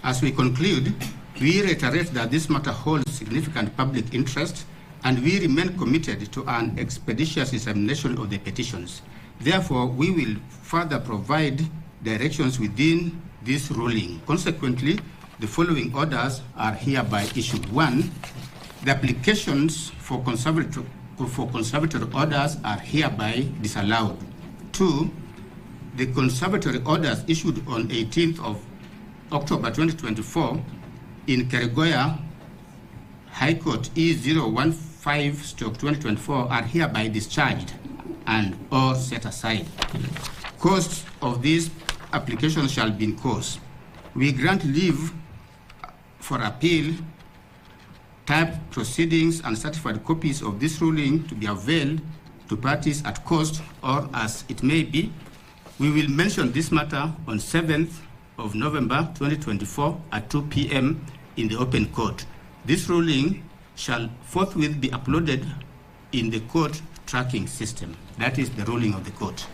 As we conclude, we reiterate that this matter holds significant public interest, and we remain committed to an expeditious examination of the petitions. Therefore, we will further provide directions within this ruling. Consequently, the following orders are hereby issued. 1. The applications for conservatory orders are hereby disallowed. 2. The conservatory orders issued on 18th of October 2024 in Keregoya High Court E015/2024 are hereby discharged. and or set aside. Costs of these applications shall be incurred. We grant leave for appeal, type proceedings, and certified copies of this ruling to be availed to parties at cost or as it may be. We will mention this matter on 7th of November 2024 at 2 p.m. in the open court. This ruling shall forthwith be uploaded in the court tracking system. That is the ruling of the court.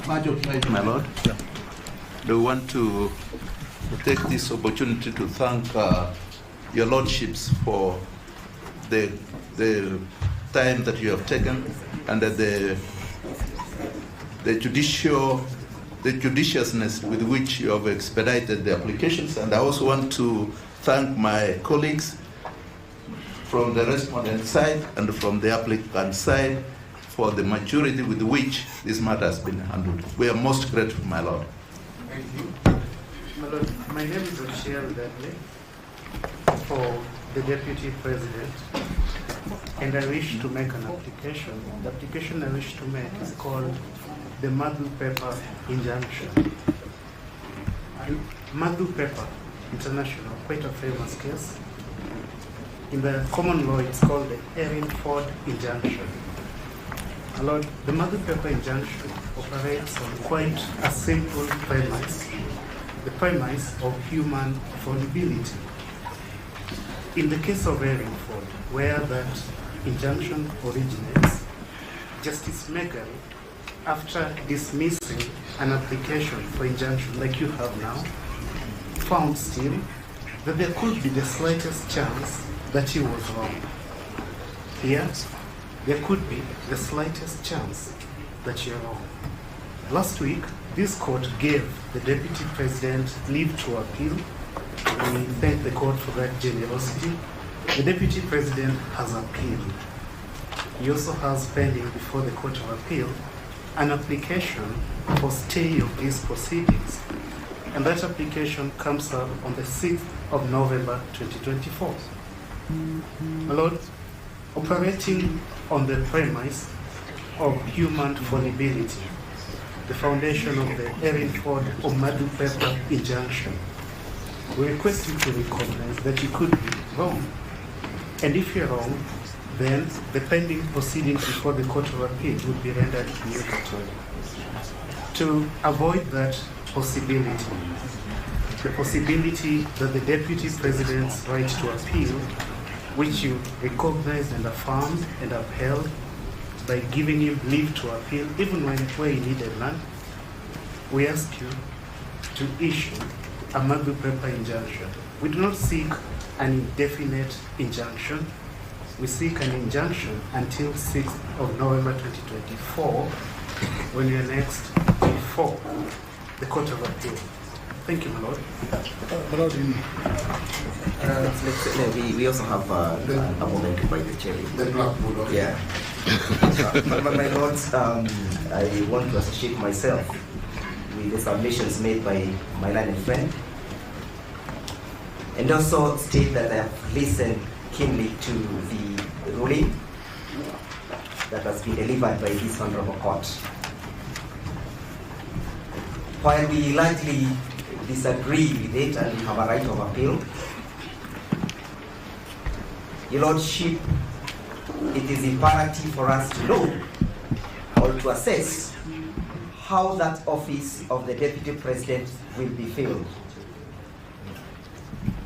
My Lord, do want to take this opportunity to thank your lordships for the time that you have taken and the judiciousness with which you have expedited the applications. And I also want to thank my colleagues from the respondent side and from the applicant side for the maturity with which this matter has been handled. We are most grateful, my Lord. Thank you. My Lord, my name is Michelle Dudley for the Deputy President, and I wish to make an application. The application I wish to make is called the Madhu Pepper Injunction. Madhu Pepper International, quite a famous case. In the common law, it's called the Erin Ford Injunction. My Lord, the Madhu Pepper Injunction operates on quite a simple premise, the premise of human fallibility. In the case of Erin Ford, where that injunction originates, Justice Megal, after dismissing an application for injunction like you have now, found still that there could be the slightest chance that he was wrong. Here, there could be the slightest chance that you're wrong. Last week, this court gave the Deputy President leave to appeal. We thank the court for that generosity. The Deputy President has appealed. He also has pending before the Court of Appeal an application for stay of these proceedings. And that application comes up on the 6th of November 2024. My Lord, operating on the premise of human fallibility, the foundation of the Erin Ford or Madhu Pepper injunction, we request you to recognize that you could be wrong. And if you're wrong, then the pending proceedings before the Court of Appeal would be rendered nugatory. To avoid that possibility, the possibility that the Deputy President's right to appeal, which you recognized and affirmed and upheld by giving him leave to appeal, even where he needed none, we ask you to issue a Madhu Pepper injunction. We do not seek an indefinite injunction. We seek an injunction until 6th of November 2024, when we are next before the Court of Appeal. Thank you, my Lord. My Lord, we also have a moment by the chair. The blackboard. Yeah. My Lords, I want to associate myself with the submissions made by my learned friend, and also state that I have listened keenly to the ruling that has been delivered by this honorable court. While we largely disagree with it and we have a right of appeal, Your Lordship, it is imperative for us to know or to assess how that office of the Deputy President will be filled.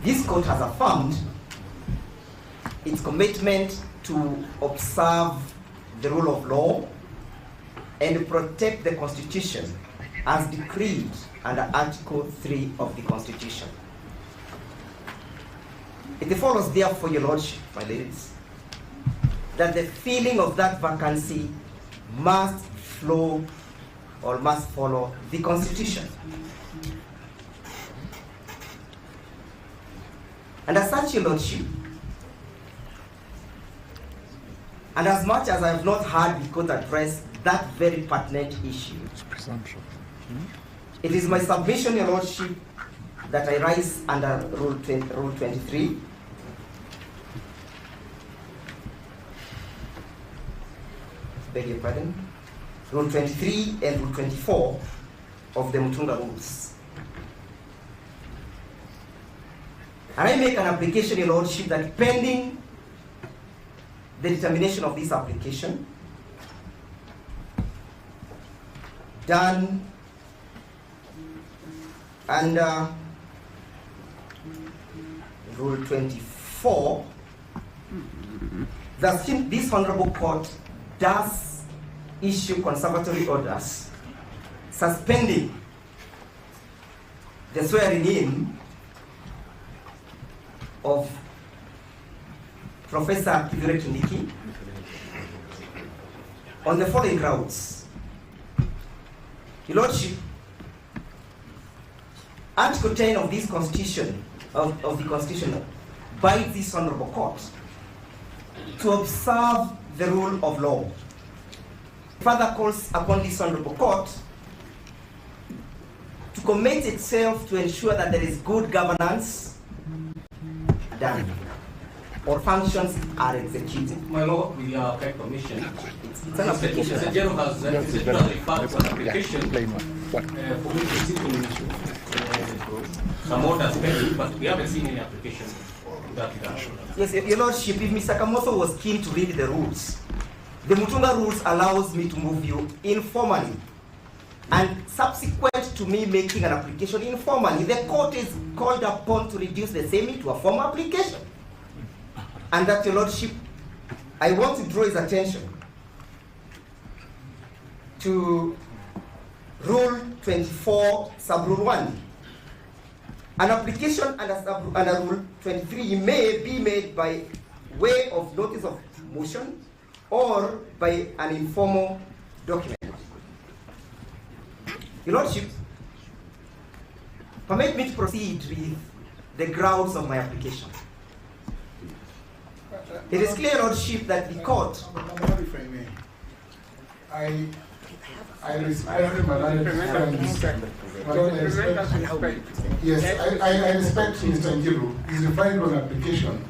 This court has affirmed its commitment to observe the rule of law and protect the Constitution as decreed under Article 3 of the Constitution. It follows, therefore, Your Lordship, my ladies, that the filling of that vacancy must flow or must follow the Constitution. And as such, Your Lordship, and as much as I have not heard the court address that very pertinent issue, it is my submission, Your Lordship, that I rise under Rule 23 beg your pardon, Rule 23 and Rule 24 of the Mutunga Rules. And I make an application, Your Lordship, that pending the determination of this application, done under Rule 24, that this Honorable Court does issue conservatory orders suspending the swearing in of Professor Kithure Kindiki on the following grounds. Your Lordship, Article 10 of this Constitution, of the Constitution, binds this Honorable Court to observe the rule of law. Further calls upon this Honorable Court to commit itself to ensure that there is good governance done or functions are executed. My Lord, with your kind permission, It's an application. the General has referred to an application for which is seeking some orders pending, but we haven't seen any application to that regard. Yes, Your Lordship, if Mr. Kamoso was keen to read the rules, the Mutunga Rules allows me to move you informally. And subsequent to me making an application informally, the court is called upon to reduce the same into a formal application. And that, Your Lordship, I want to draw his attention to Rule 24, Sub-Rule 1. An application under Rule 23 may be made by way of notice of motion or by an informal document. Your Lordship, permit me to proceed with the grounds of my application. It is clear, Lordship, that the court... If I may, I respect my respect. Yes, I respect Mr. Njiru. He's referring to an application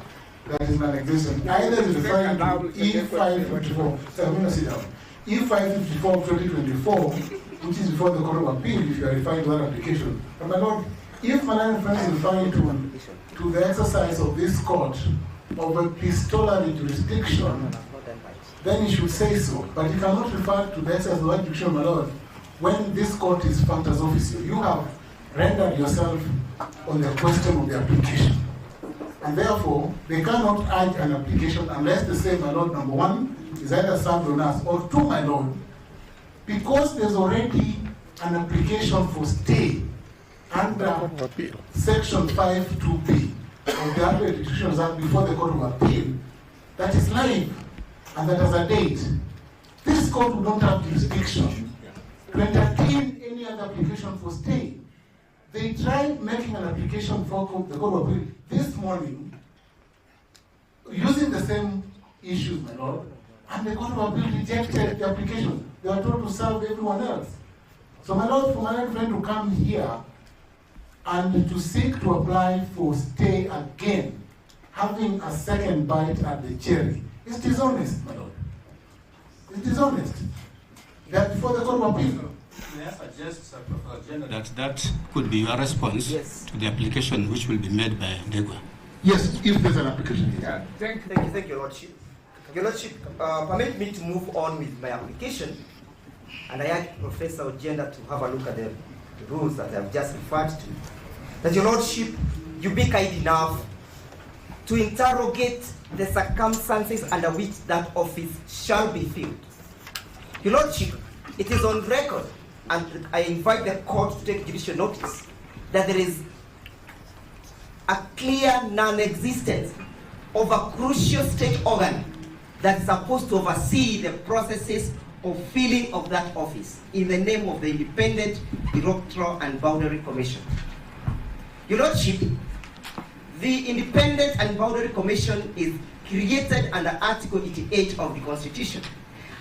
that is non-existent. Either is referring to E554. So I'm going to sit down. E554 of 2024, which is before the Court of Appeal, if you are referring to that application. But my Lord, if Malani Friends is referring to the exercise of this court of a epistolary jurisdiction, then he should say so. But he cannot refer to the exercise of that jurisdiction, my Lord, when this court is factors officer. You have rendered yourself on the question of the application. And therefore, they cannot urge an application unless they say, my Lord, number one, is either served on us, or two, my Lord, because there's already an application for stay under Section 5(2)(b) of the Adult Institutions Act before the Court of Appeal that is live and that has a date. This court would not have jurisdiction to entertain any other application for stay. They tried making an application for the Court of Appeal this morning using the same issues, my Lord, and the Court of Appeal rejected the application. They were told to serve everyone else. So, my Lord, for my friend to come here and to seek to apply for stay again, having a second bite at the cherry, is dishonest, my Lord. It's dishonest. That before the Court of Appeal. May I suggest, that could be your response to the application which will be made by Ndegwa? Yes, if there's an application. Yeah. Thank you, Your Lordship. Your Lordship, permit me to move on with my application, and I ask Professor Ojenda to have a look at the rules that I have just referred to. That, Your Lordship, you be kind enough to interrogate the circumstances under which that office shall be filled. Your Lordship, it is on record, and I invite the court to take judicial notice, that there is a clear non-existence of a crucial state organ that is supposed to oversee the processes of filling of that office in the name of the Independent Electoral and Boundary Commission. Your Lordship, the Independent and Boundary Commission is created under Article 88 of the Constitution,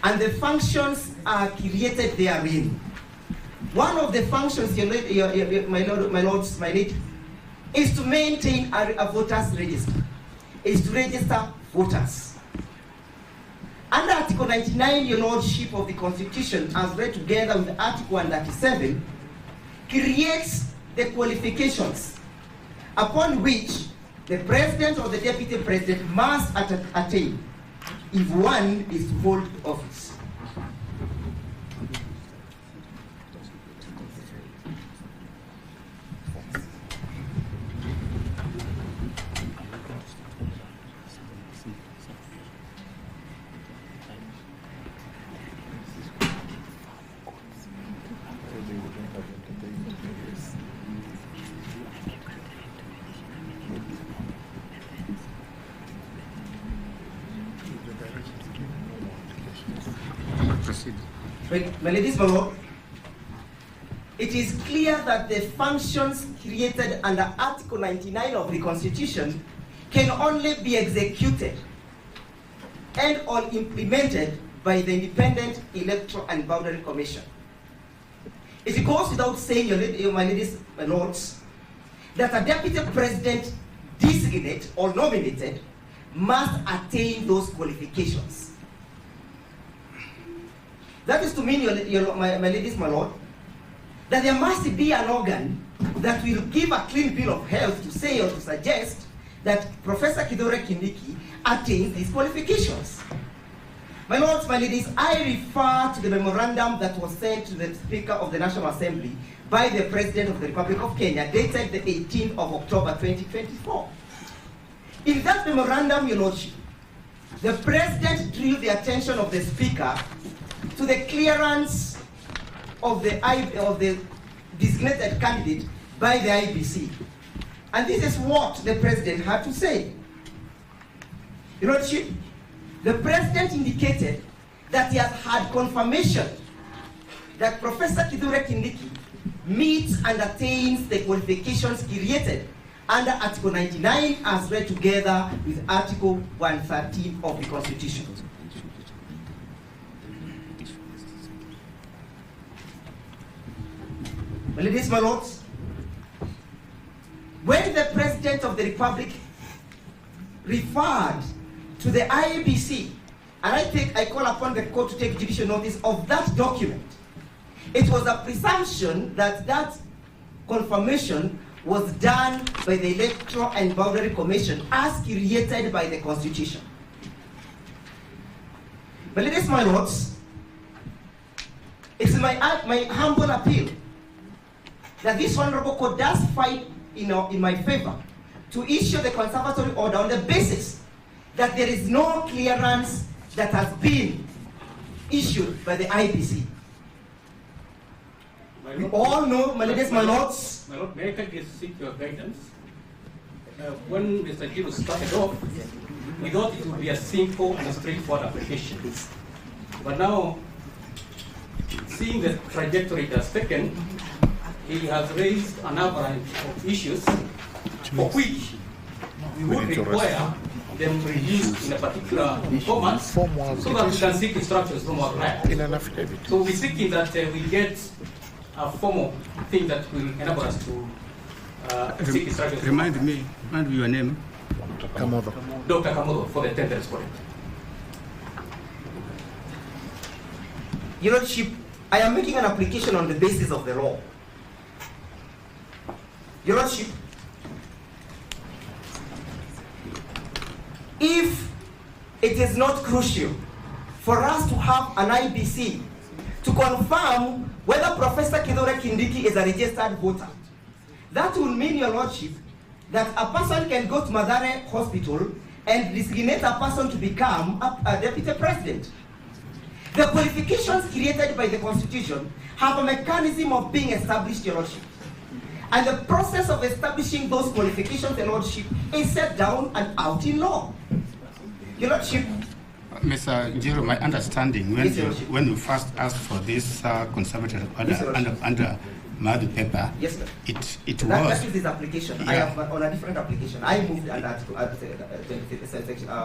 and the functions are created therein. One of the functions, my lords, is to maintain a voters register, is to register voters. Under Article Article 99, Your Lordship, of the Constitution, as read together with Article 137, creates the qualifications upon which the President or the Deputy President must attain if one is to hold office. My ladies, my lord, it is clear that the functions created under Article 99 of the Constitution can only be executed and or implemented by the Independent Electoral and Boundary Commission. It goes without saying, my ladies, my lords, that a deputy president designated or nominated must attain those qualifications. That is to mean, my ladies, my lord, that there must be an organ that will give a clean bill of health to say or to suggest that Professor Kithure Kindiki attains these qualifications. My lords, my ladies, I refer to the memorandum that was sent to the Speaker of the National Assembly by the President of the Republic of Kenya, dated the 18th of October 2024. In that memorandum, Your Lordship, the President drew the attention of the Speaker to the clearance of the designated candidate by the IBC. And this is what the President had to say. Your Lordship, the President indicated that he has had confirmation that Professor Kithure Kindiki meets and attains the qualifications created under Article 99 as read together with Article 113 of the Constitution. My ladies, my lords, when the President of the Republic referred to the IEBC, and I call upon the court to take judicial notice of that document, it was a presumption that that confirmation was done by the Electoral and Boundary Commission as created by the Constitution. My ladies, my lords, it's my humble appeal that this honorable court does fight in my favor to issue the conservatory order on the basis that there is no clearance that has been issued by the IBC. You all know, my ladies, my lords. My lord, may I kindly seek your guidance? When Mr. Gilu started off, we thought it would be a simple and a straightforward application. But now, seeing the trajectory it has taken, he has raised an avalanche of issues for which we would require them reduced in a particular format so that we can seek instructions from our client. So we're seeking that we get a formal thing that will enable us to seek instructions. Remind me your name. Dr. Kamodo, for the 10th respondent. Your Lordship, I am making an application on the basis of the law. Your Lordship, if it is not crucial for us to have an IBC to confirm whether Professor Kithure Kindiki is a registered voter, that will mean, Your Lordship, that a person can go to Mathare Hospital and designate a person to become a deputy president. The qualifications created by the Constitution have a mechanism of being established, Your Lordship. And the process of establishing those qualifications, Your Lordship, is set down and out in law. Your Lordship. Mr. Jiro, my understanding, when you first asked for this conservative order under Madu paper, yes, sir. It was. That is his application. Yeah. I have on a different application. I moved under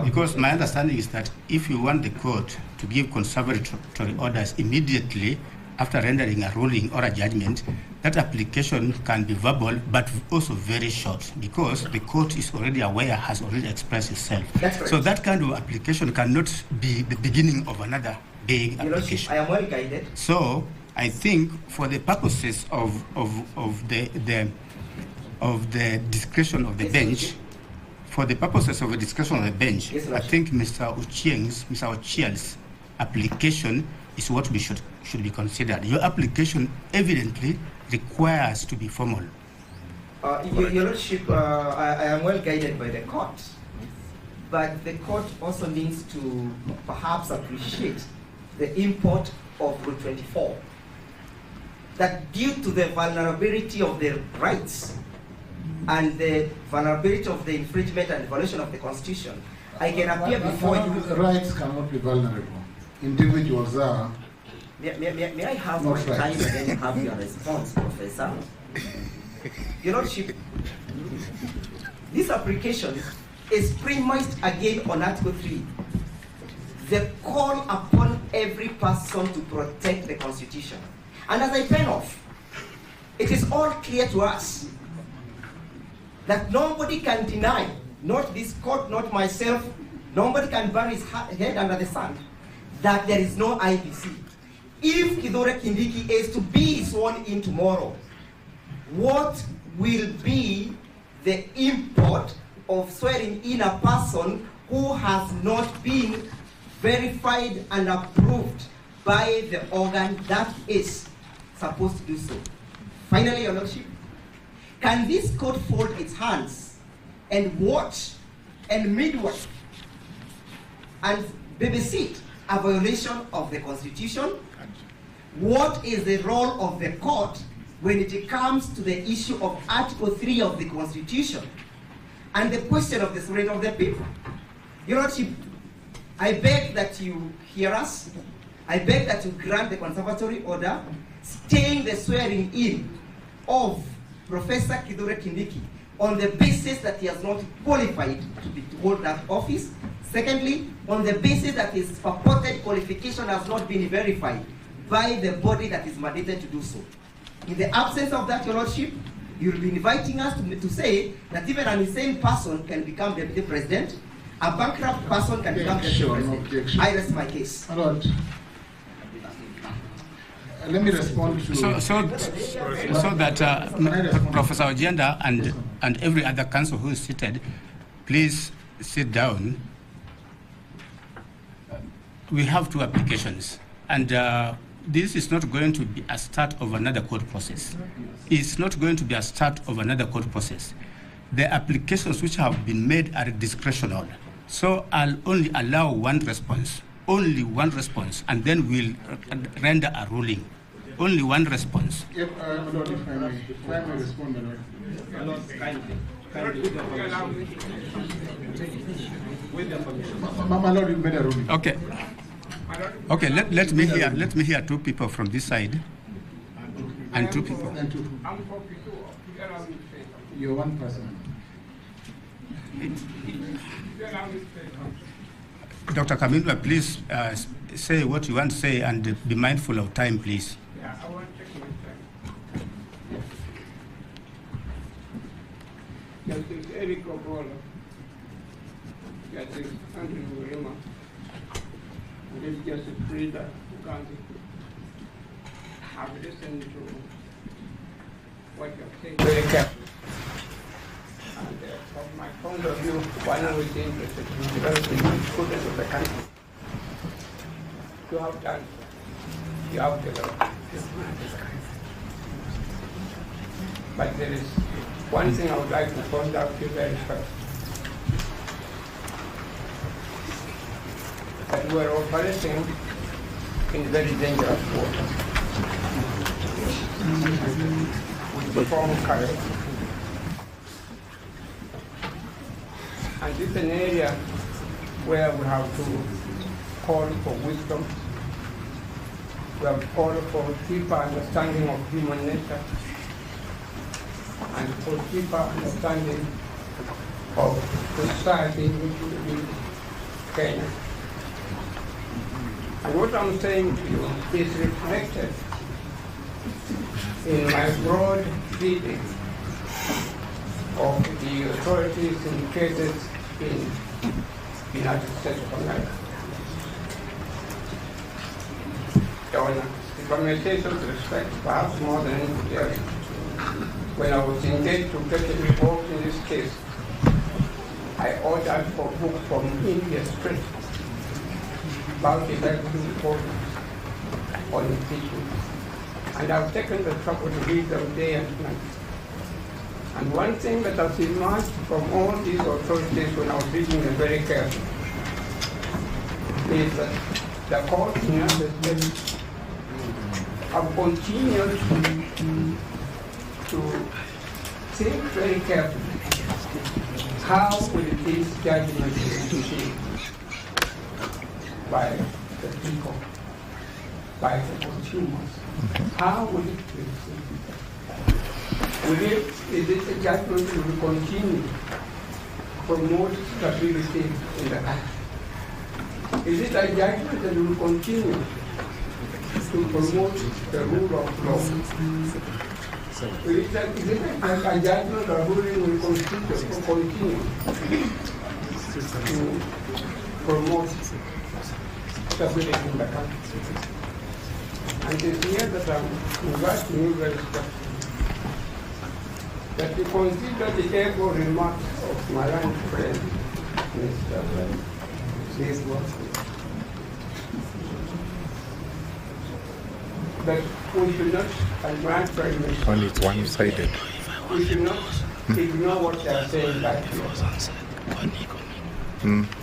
because my understanding is that if you want the court to give conservatory orders immediately after rendering a ruling or a judgment, that application can be verbal but also very short, because the court is already aware, has already expressed itself. So that kind of application cannot be the beginning of another big application. I am well guided. So I think for the purposes of the discretion of the bench, for the purposes of the discretion of the bench, I think Mr. Ochieng's application is what we should be considered. Your application evidently requires to be formal. Your Lordship, I am well guided by the court, but the court also needs to perhaps appreciate the import of Rule 24, that due to the vulnerability of the rights and the vulnerability of the infringement and violation of the Constitution, I can appear before you. Rights cannot be vulnerable. Individuals are. May I have more time and then have your response, Professor? Your Lordship, this application is premised again on Article 3. The call upon every person to protect the Constitution. And as I pen off, it is all clear to us that nobody can deny, not this court, not myself, nobody can bury his head under the sand, that there is no IBC. If Kithure Kindiki is to be sworn in tomorrow, what will be the import of swearing in a person who has not been verified and approved by the organ that is supposed to do so? Finally, Your Lordship, can this court fold its hands and watch and midwife and babysit a violation of the Constitution? What is the role of the court when it comes to the issue of Article 3 of the Constitution and the question of the sovereignty of the people? Your Lordship, I beg that you hear us. I beg that you grant the conservatory order staying the swearing in of Professor Kithure Kindiki on the basis that he has not qualified to hold that office. Secondly, on the basis that his purported qualification has not been verified by the body that is mandated to do so. In the absence of that, Your Lordship, you will be inviting us to say that even an insane person can become deputy president, a bankrupt person can become deputy president. I rest my case. Lord, let me respond to... So that Professor Ojenda and every other counsel who is seated, please sit down. We have two applications, and this is not going to be a start of another court process. It's not going to be a start of another court process. The applications which have been made are discretional. So I'll only allow one response, and then we'll render a ruling. Only one response. If I may respond, my Lord, you made a ruling. Okay. Okay, let me hear two people from this side. And two people. You're one person. Dr. Kamindwa, please say what you want to say and be mindful of time, please. Yeah, I want to check my time. Justice Eric Ogola, Justice Andrew Murima, and Justice Frida Ugandi have listened to what you're saying very carefully. And from my point of view, one is interested in developing the students of the country. You have done, you have developed. But there is one thing I would like to point out to you very first. That we are operating in very dangerous waters with the form of current. And this is an area where we have to call for wisdom. We have called for deeper understanding of human nature and for deeper understanding of the society in which we live in Kenya. And what I'm saying to you is reflected in my broad reading of the authorities indicated in the United States of America. Your Honor, if I may say so with respect, perhaps more than anything else, when I was engaged to get involved in this case, I ordered for a book from India straight about the electoral report on impeachment. And I've taken the trouble to read them day and night. And one thing that has emerged from all these authorities when I was reading them very carefully is that the court in the United States have continued to think very carefully how will this judgment be received by the people, by the consumers. How will it be received? Is it a judgment that will continue to promote stability in the country? Is it a judgment that will continue to promote the rule of law? Is it a judgment or ruling will continue to promote stability in the country? And it's here that I'm inviting you very respectfully that you consider the able remarks of my young friend, Mr. That we should not, as my friend mentioned, only it's one-sided. We should not ignore what they are saying back here.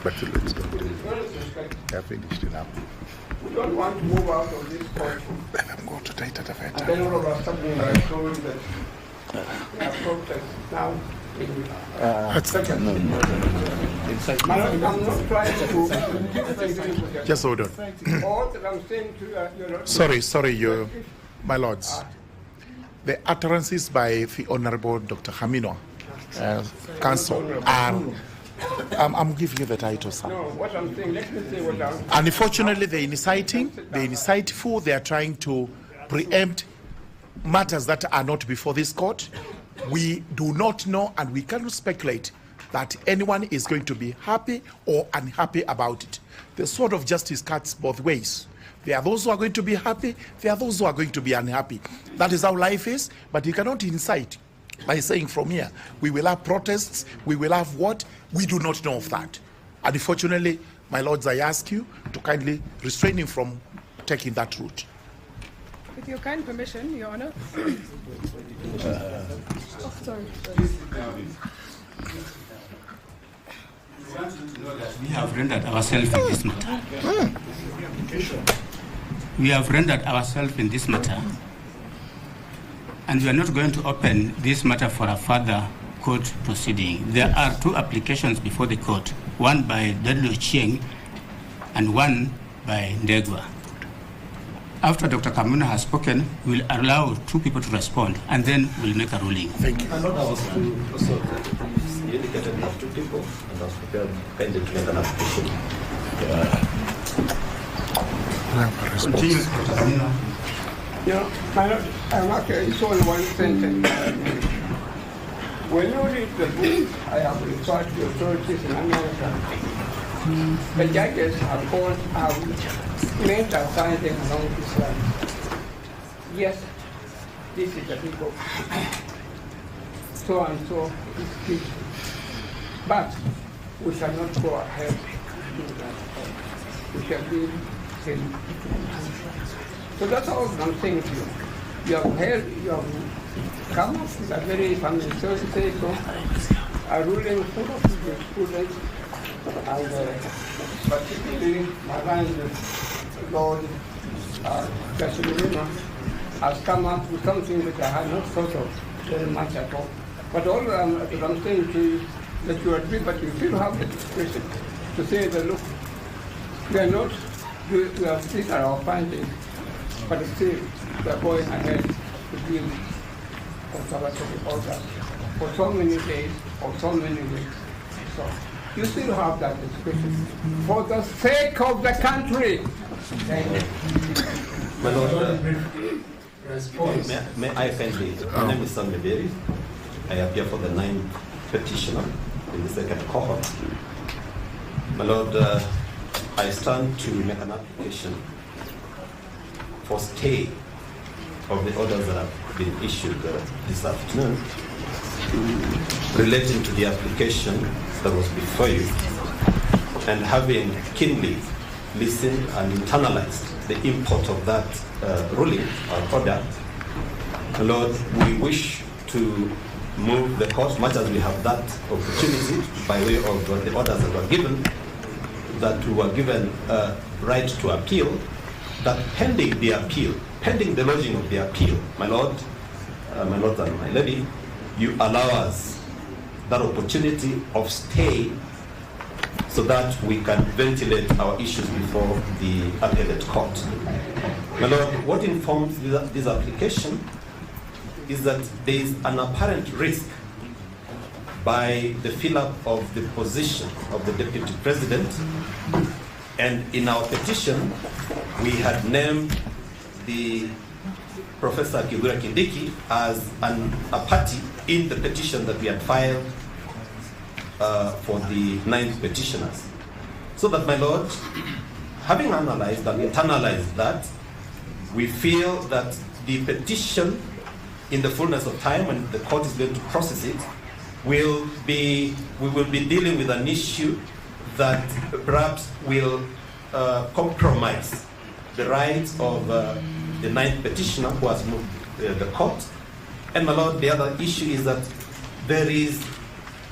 But let's go. They're finished enough. We don't want to move out of this courtroom. And then all of a sudden we are told that we are protest now. I'm not trying to... Just hold on. All that I'm saying to you... Sorry, my lords. The utterances by the Honorable Dr. Hamino, Counsel, are... I'm giving you the title, sir. No, what I'm saying, let me say what I'm... And unfortunately, they're insightful, they are trying to preempt matters that are not before this court. We do not know and we cannot speculate that anyone is going to be happy or unhappy about it. The sword of justice cuts both ways. There are those who are going to be happy, there are those who are going to be unhappy. That is how life is, but you cannot incite by saying from here, we will have protests, we will have what? We do not know of that. And unfortunately, my lords, I ask you to kindly restrain him from taking that route. With your kind permission, Your Honor. Sorry. We have rendered ourselves in this matter. We have rendered ourselves in this matter, and we are not going to open this matter for a further court proceeding. There are two applications before the court, one by Dadlo Chieng and one by Ndegwa. After Dr. Kamuna has spoken, we'll allow two people to respond, and then we'll make a ruling. Thank you. I thought I was to also you indicated we have two people, and I was prepared to make an application. Continue, Dr. Kamuna. You know, I'm actually, it's only one sentence. When you read the book, I have referred to authorities in America. The judges have made a finding along this line. Yes, this is the people. So and so is guilty. But we shall not go ahead to do that. We shall be held. So that's all I'm saying to you. You have come up with a very family so a ruling full of jurisprudence, and particularly my landlord, Gachagua, has come up with something which I had not thought of very much at all. But all I'm saying to you that you agree, but you still have the discretion to say that, look, we have these are our findings, but still we are going ahead to deal conservative orders for so many days or so many weeks. So you still have that discretion for the sake of the country. Thank you. My Lord, response. May I kindly? My name is Sam Meberi. I appear for the 9th petitioner in the second cohort. My Lord, I stand to make an application for stay of the orders that have been issued this afternoon relating to the application that was before you, and having keenly listened and internalized the import of that ruling or order, my Lord, we wish to move the court, much as we have that opportunity by way of the orders that were given, that we were given a right to appeal, that pending the appeal, pending the lodging of the appeal, my Lord and my Lady, you allow us that opportunity of stay so that we can ventilate our issues before the appellate court. My Lord, what informs this application is that there is an apparent risk by the fill-up of the position of the Deputy President, and in our petition we had named the Professor Kigura Kindiki as a party in the petition that we had filed for the 9th petitioners. So that, my Lord, having analyzed and internalized that, we feel that the petition, in the fullness of time when the court is going to process it, we will be dealing with an issue that perhaps will compromise the rights of the 9th petitioner who has moved the court. And, my Lord, the other issue is that there is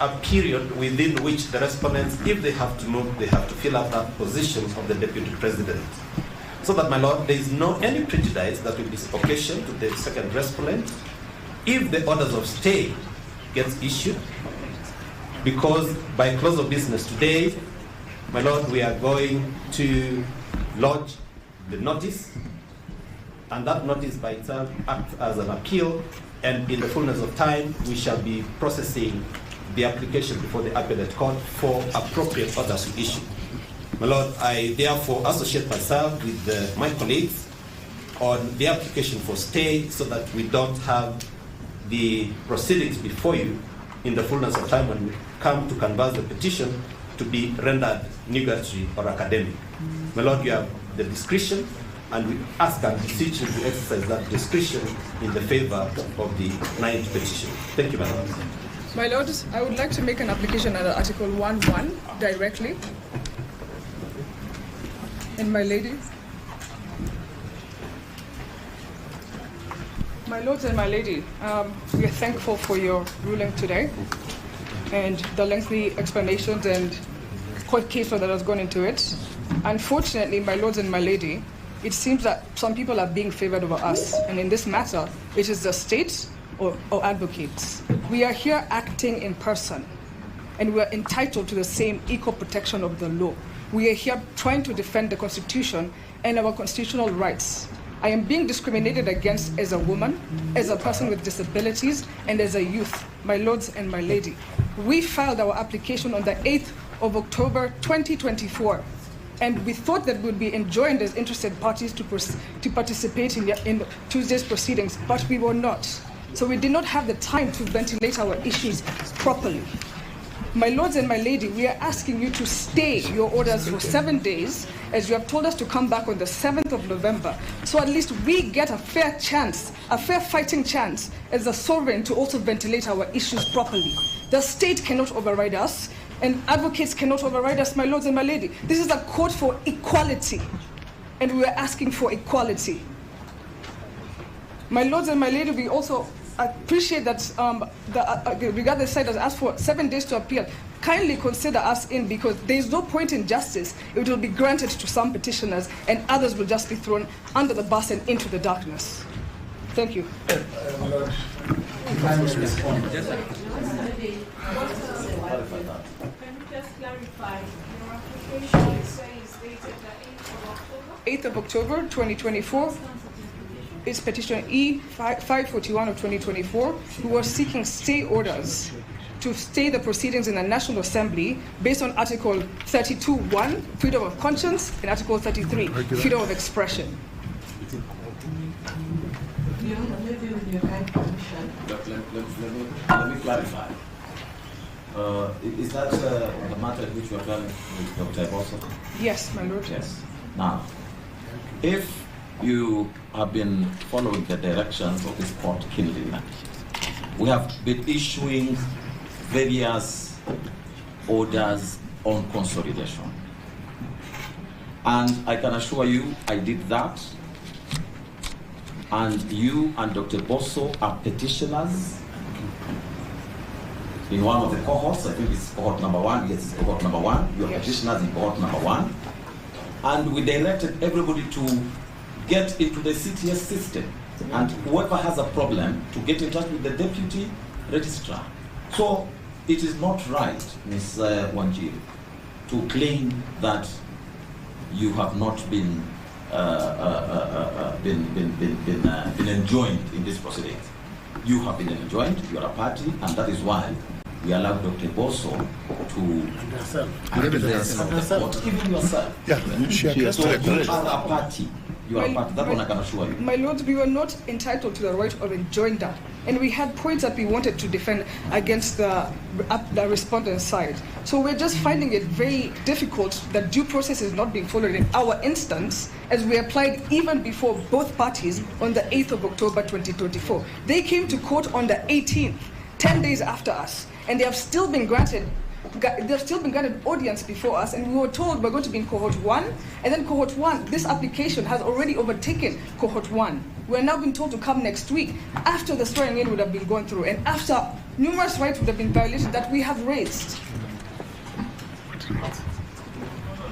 a period within which the respondents, if they have to move, they have to fill up that position of the Deputy President. So that, my Lord, there is no any prejudice that will be occasioned to the second respondent if the orders of stay gets issued, because by close of business today, my Lord, we are going to lodge the notice, and that notice by itself acts as an appeal, and in the fullness of time we shall be processing the application before the appellate court for appropriate orders to issue. My Lord, I therefore associate myself with my colleagues on the application for stay so that we don't have the proceedings before you in the fullness of time when we come to canvass the petition to be rendered nugatory or academic. My Lord, you have the discretion, and we ask and beseech you to exercise that discretion in the favor of the 9th petition. Thank you, my Lord. My Lord, I would like to make an application under Article 1.1 directly. And my lady. My lords and my lady, we are thankful for your ruling today and the lengthy explanations and court case that has gone into it. Unfortunately, my lords and my lady, it seems that some people are being favored over us, and in this matter, it is the state or advocates. We are here acting in person, and we are entitled to the same equal protection of the law. We are here trying to defend the Constitution and our constitutional rights. I am being discriminated against as a woman, as a person with disabilities, and as a youth, my lords and my lady. We filed our application on the 8th of October 2024, and we thought that we'd be enjoined as interested parties to participate in Tuesday's proceedings, but we were not. So we did not have the time to ventilate our issues properly. My lords and my lady, we are asking you to stay your orders for 7 days, as you have told us to come back on the 7th of November, so at least we get a fair chance, a fair fighting chance as a sovereign to also ventilate our issues properly. The state cannot override us, and advocates cannot override us, my lords and my lady. This is a court for equality, and we are asking for equality. My lords and my lady, we also appreciate that the regardless side has asked for 7 days to appeal. Kindly consider us in, because there is no point in justice. It will be granted to some petitioners, and others will just be thrown under the bus and into the darkness. Thank you. My Lord, if I may respond. Can you just clarify, your application says dated the 8th of October? 8th of October 2024. It's petition E541 of 2024, who are seeking stay orders to stay the proceedings in the National Assembly based on Article 32.1, freedom of conscience, and Article 33, freedom of expression. Maybe with your kind permission. Let me clarify. Is that the matter which you are planning with Dr. Eboso? Yes, my lord. Yes. Now, if you have been following the directions of this court kindling, we have been issuing various orders on consolidation. And I can assure you, I did that. And you and Dr. Bosso are petitioners in one of the cohorts. I think it's cohort number 1. Yes, it's cohort number 1. You are petitioners in cohort number 1. And we directed everybody to get into the CTS system. And whoever has a problem, to get in touch with the deputy registrar. So it is not right, Ms. Wanjiru, to claim that you have not been enjoined in this proceedings. You have been enjoined, you are a party, and that is why we allow Dr. Bosso to address the court, even yourself. She addressed so the you are a party. You are a party. That one I can assure you. My lords, we were not entitled to the right of enjoinder, and we had points that we wanted to defend against the respondent's side. So we're just finding it very difficult that due process is not being followed in our instance, as we applied even before both parties on the 8th of October 2024. They came to court on the 18th, 10 days after us, and they have still been granted audience before us, and we were told we're going to be in cohort 1, and then cohort 1, this application has already overtaken cohort 1. We're now being told to come next week, after the swearing in would have been gone through, and after numerous rights would have been violated that we have raised.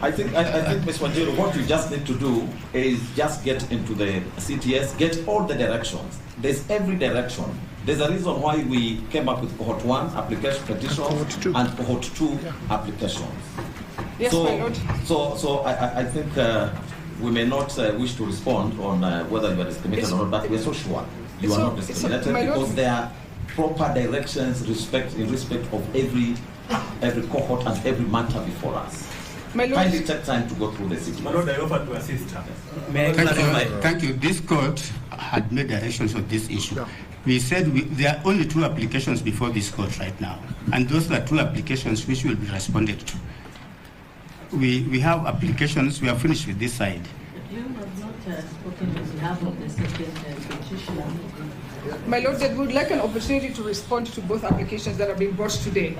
I think, Ms. Wanjiru, what you just need to do is just get into the CTS, get all the directions. There's every direction. There's a reason why we came up with cohort 1 application petitions and cohort 2 applications. Yes, so, my lord. So I think we may not wish to respond on whether you are discriminated or not, but we're so sure you are not discriminated because there are proper directions in respect of every cohort and every matter before us. Kindly take time to go through the city. My lord, I offer to assist. Thank you. This court had made directions on this issue. We said there are only 2 applications before this court right now, and those are 2 applications which will be responded to. We have applications. We are finished with this side. You have not spoken on behalf of the second petitioner. My lord, we would like an opportunity to respond to both applications that are being brought today.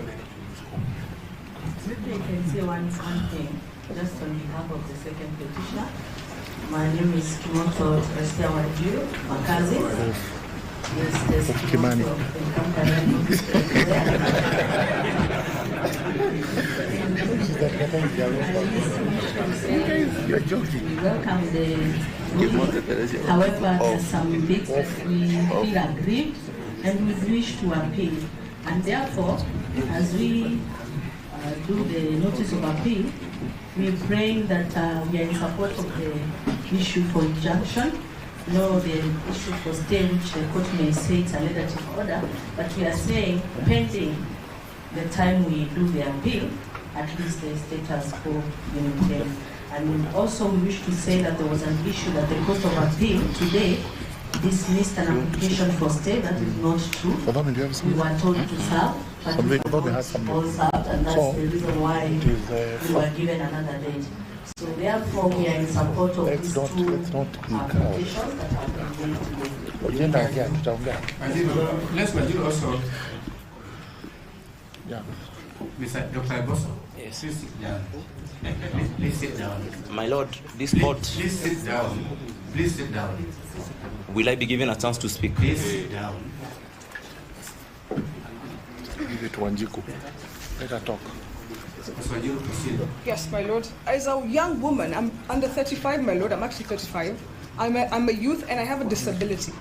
Maybe I can say one thing, just on behalf of the second petitioner. My name is Kimoto Wanjiru Makazi. Yes, Milimani. You're joking. We welcome the however, there are some bits that we feel aggrieved and we wish to appeal. And therefore, as we do the notice of appeal, we're praying that we are in support of the issue for injunction. No, the issue for stay, which the court may say it's a legislative order, but we are saying pending the time we do the appeal, at least the status quo be maintained. And also we wish to say that there was an issue that the court of appeal today dismissed an application for stay. That is not true. We were told to serve, but we all served, and that's the reason why we were given another date. So therefore, we are in support of these 2 applications that have been made today. Let's also. Yeah. Mr. Dr. Bosso. Yes. Please sit down. Please sit down. My lord, this court. Please sit down. Please sit down. Will I be given a chance to speak? Please sit down. Give it to Wanjiku. Let her talk. Yes, my lord. As a young woman, I'm under 35, my lord. I'm actually 35. I'm a youth and I have a disability.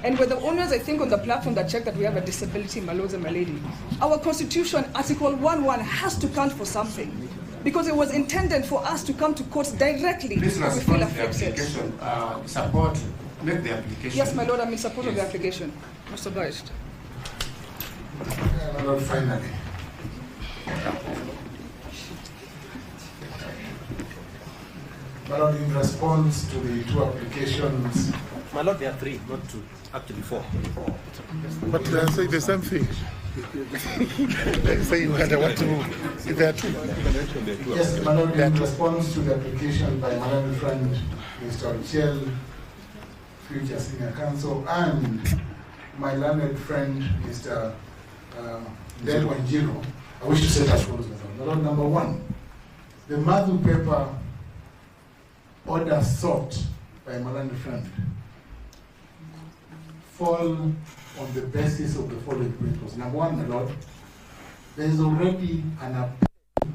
And we're the owners, I think, on the platform that check that we have a disability, my lords and my lady. Our constitution, Article 1.1, has to count for something. Because it was intended for us to come to court directly. Please we feel affected. Support, make the application. Yes, my lord, I'm in support of the application. Most obliged. My lord, finally. My Lord, in response to the two applications. My Lord, there are three, not two. Actually, four. But they are saying the same thing. They say you had what to move. If there are two. Yes, my Lord, in response to the application by my learned friend, Mr. Ochel, future senior counsel, and my learned friend, Mr. Delwanjiro, I wish to say as follows, my Lord. Number one, the Matthew paper order sought by my learned friend fall on the basis of the following principles. Number one, my Lord, there is already an appeal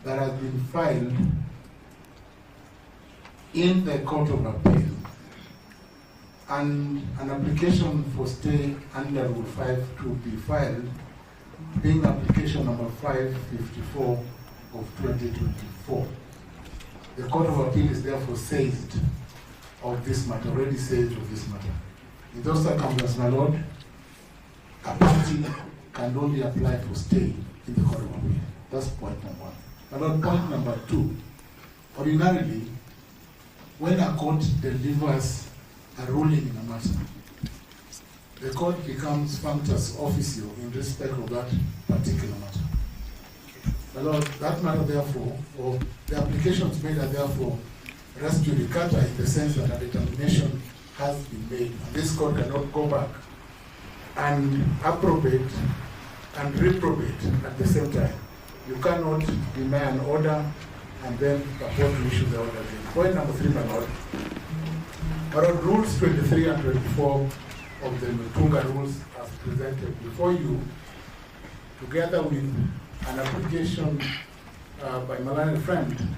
that has been filed in the Court of Appeal, and an application for stay under Rule 5 to be filed, being application number 554 of 2024. The Court of Appeal is therefore seized of this matter, already seized of this matter. In those circumstances, my Lord, a party can only apply for stay in the Court of Appeal. That's point number one. My Lord, point number two, ordinarily, when a court delivers a ruling in a matter, the court becomes functus officio in respect of that particular matter. My Lord, that matter therefore, or the applications made are therefore res judicata in the sense that a determination has been made. And this court cannot go back and approbate and reprobate at the same time. You cannot deny an order and then purport to issue the order again. Point number three, my Lord. My Lord, rules 23 and 24 of the Mutunga rules as presented before you, together with an application by my learned friend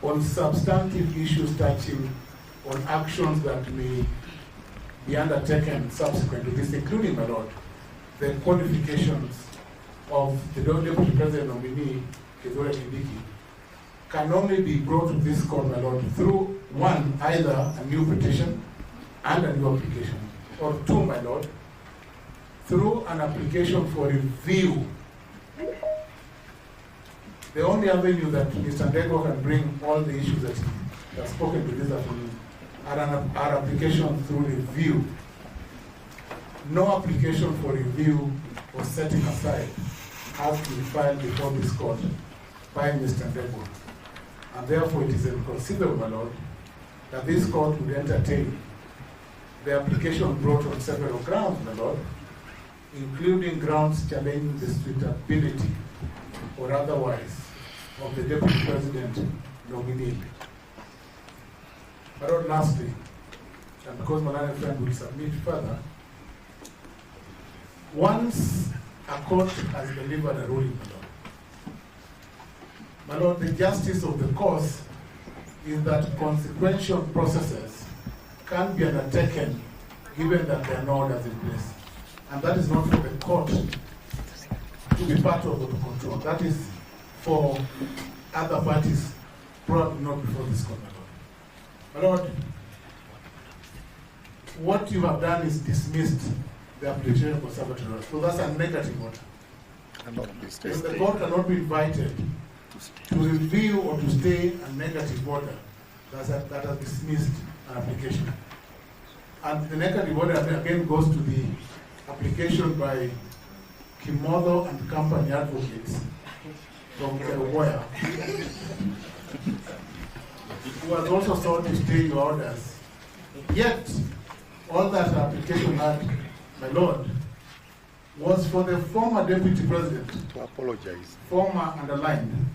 on substantive issues touching on actions that may be undertaken subsequent to this, including, my Lord, the qualifications of the Deputy President nominee, Kithure Kindiki, can only be brought to this court, my Lord, through one, either a new petition and a new application, or two, my Lord, through an application for review. The only avenue that Mr. Ndegwa can bring all the issues that he has spoken to this afternoon are application through review. No application for review or setting aside has to be filed before this court by Mr. Ndegwa. And therefore it is inconceivable, my Lord, that this court would entertain the application brought on several grounds, my Lord, including grounds challenging the suitability or otherwise of the Deputy President nominee. My Lord, lastly, and because my learned friend will submit further, once a court has delivered a ruling, my Lord, the justice of the cause is that consequential processes can be undertaken given that there are no orders in place. And that is not for the court to be part of or to control. That is for other parties, probably not before this court, my Lord. My Lord, what you have done is dismissed the application for conservatory. So that's a negative order. If the court cannot be invited to review or to stay a negative order that has dismissed an application. And the negative order again goes to the application by Kimodo and Company Advocates from Kerugoya, who has also sought to stay your orders. Yet, all that application had, my Lord, was for the former Deputy President to apologize, former underlined,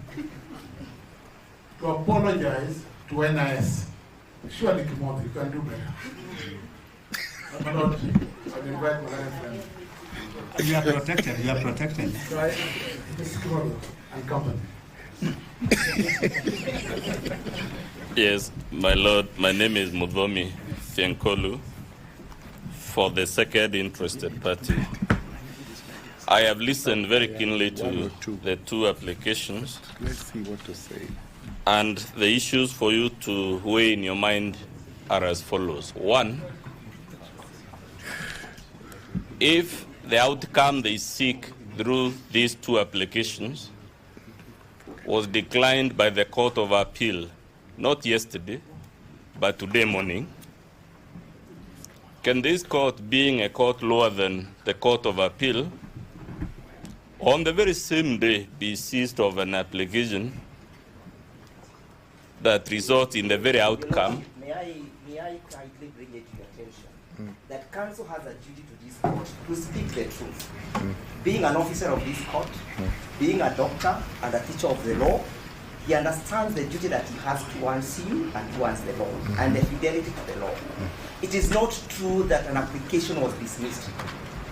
to apologize to NIS. Surely, Kimodo, you can do better. My Lord, I invite my friend. You are protected, you are protected. Right? Mr. Kimodo and company. Yes, my Lord, my name is Mudhomi Fienkolu for the second interested party. I have listened very keenly to the two applications. Let's see what to say. And the issues for you to weigh in your mind are as follows. One, if the outcome they seek through these two applications was declined by the Court of Appeal not yesterday, but today morning, can this court, being a court lower than the Court of Appeal, on the very same day be seized of an application that results in the very outcome? May I kindly bring it to your attention that counsel has a duty to this court to speak the truth. Being an officer of this court, being a doctor and a teacher of the law, he understands the duty that he has towards you and towards the law and the fidelity to the law. It is not true that an application was dismissed.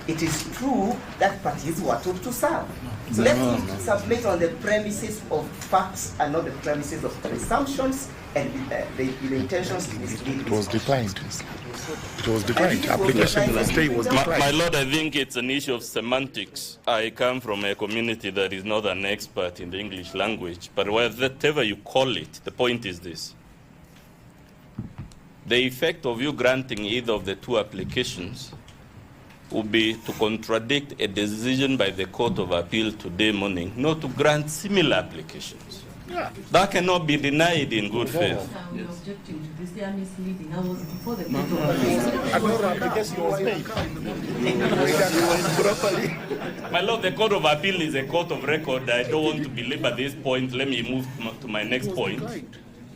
It is true that parties were told to serve. So let's submit on the premises of facts and not the premises of presumptions and the intentions to mislead. It was declined. It was declined. Application for stay was declined. My Lord, I think it's an issue of semantics. I come from a community that is not an expert in the English language, but whatever you call it, the point is this. The effect of you granting either of the two applications would be to contradict a decision by the Court of Appeal today morning not to grant similar applications. Yeah. That cannot be denied in good faith. We are objecting to this. They are misleading. I was before the Court of Appeal. Another application was made. My Lord, the Court of Appeal is a court of record. I don't want to belabor this point. Let me move to my next point.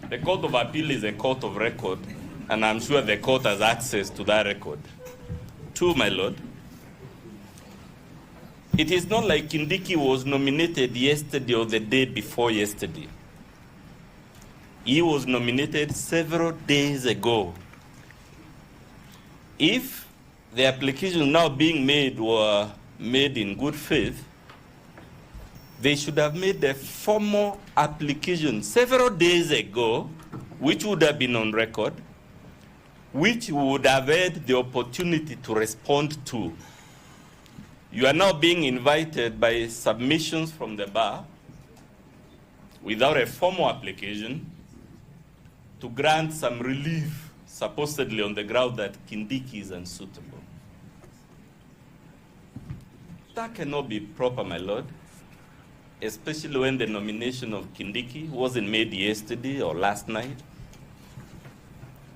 The Court of Appeal is a court of record, and I'm sure the court has access to that record. Two, my Lord, it is not like Kindiki was nominated yesterday or the day before yesterday. He was nominated several days ago. If the applications now being made were made in good faith, they should have made a formal application several days ago, which would have been on record, which would have had the opportunity to respond to. You are now being invited by submissions from the bar without a formal application to grant some relief, supposedly on the ground that Kindiki is unsuitable. That cannot be proper, my Lord, especially when the nomination of Kindiki wasn't made yesterday or last night.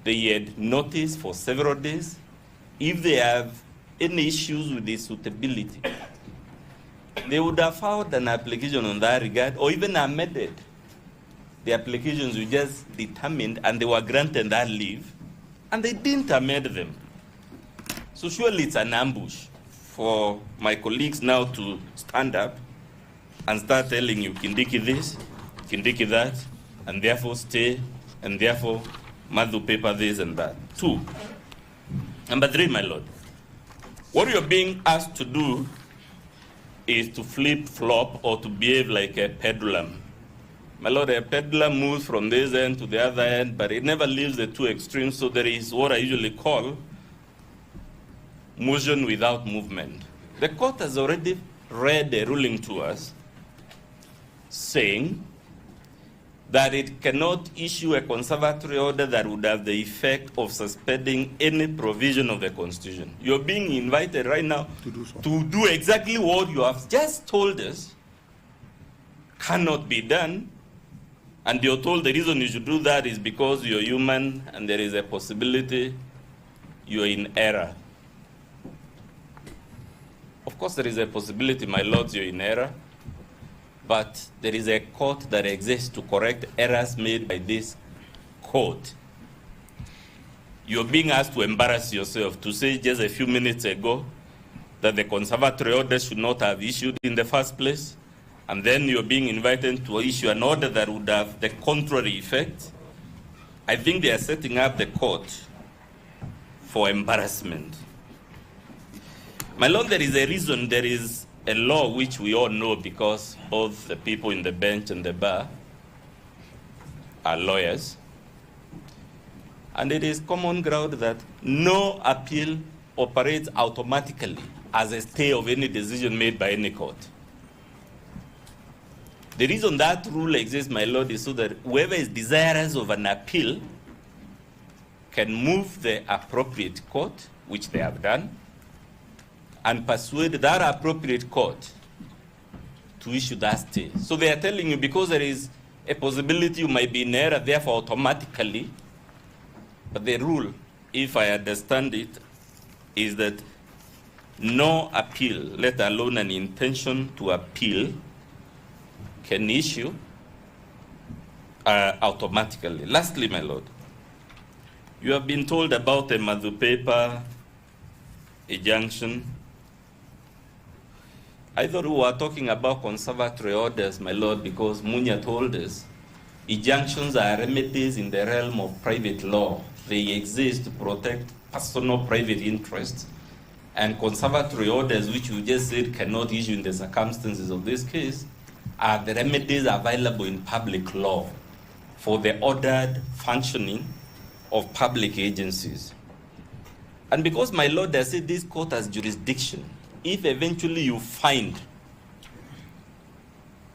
They had notice for several days. If they have any issues with the suitability, they would have filed an application on that regard or even amended the applications we just determined, and they were granted that leave, and they didn't amend them. So surely it's an ambush for my colleagues now to stand up and start telling you Kindiki this, Kindiki that, and therefore stay, and therefore Madhu paper this and that. Two. Number three, my Lord, what you're being asked to do is to flip-flop or to behave like a pendulum. My Lord, a pendulum moves from this end to the other end, but it never leaves the two extremes, so there is what I usually call motion without movement. The court has already read a ruling to us saying that it cannot issue a conservatory order that would have the effect of suspending any provision of the Constitution. You're being invited right now to do exactly what you have just told us cannot be done, and you're told the reason you should do that is because you're human and there is a possibility you're in error. Of course, there is a possibility, my lords, you're in error, but there is a court that exists to correct errors made by this court. You're being asked to embarrass yourself to say just a few minutes ago that the conservatory order should not have issued in the first place, and then you're being invited to issue an order that would have the contrary effect. I think they are setting up the court for embarrassment. My Lord, there is a reason, there is a law which we all know because both the people in the bench and the bar are lawyers. And it is common ground that no appeal operates automatically as a stay of any decision made by any court. The reason that rule exists, my Lord, is so that whoever is desirous of an appeal can move the appropriate court, which they have done, and persuade that appropriate court to issue that stay. So they are telling you because there is a possibility you might be in error, therefore automatically, but the rule, if I understand it, is that no appeal, let alone an intention to appeal, can issue automatically. Lastly, my Lord, you have been told about a Madhu paper, a junction. I thought we were talking about conservatory orders, my Lord, because Munya told us injunctions are remedies in the realm of private law. They exist to protect personal private interests, and conservatory orders, which you just said cannot issue in the circumstances of this case, are the remedies available in public law for the ordered functioning of public agencies. And because, my Lord, I said this court has jurisdiction, if eventually you find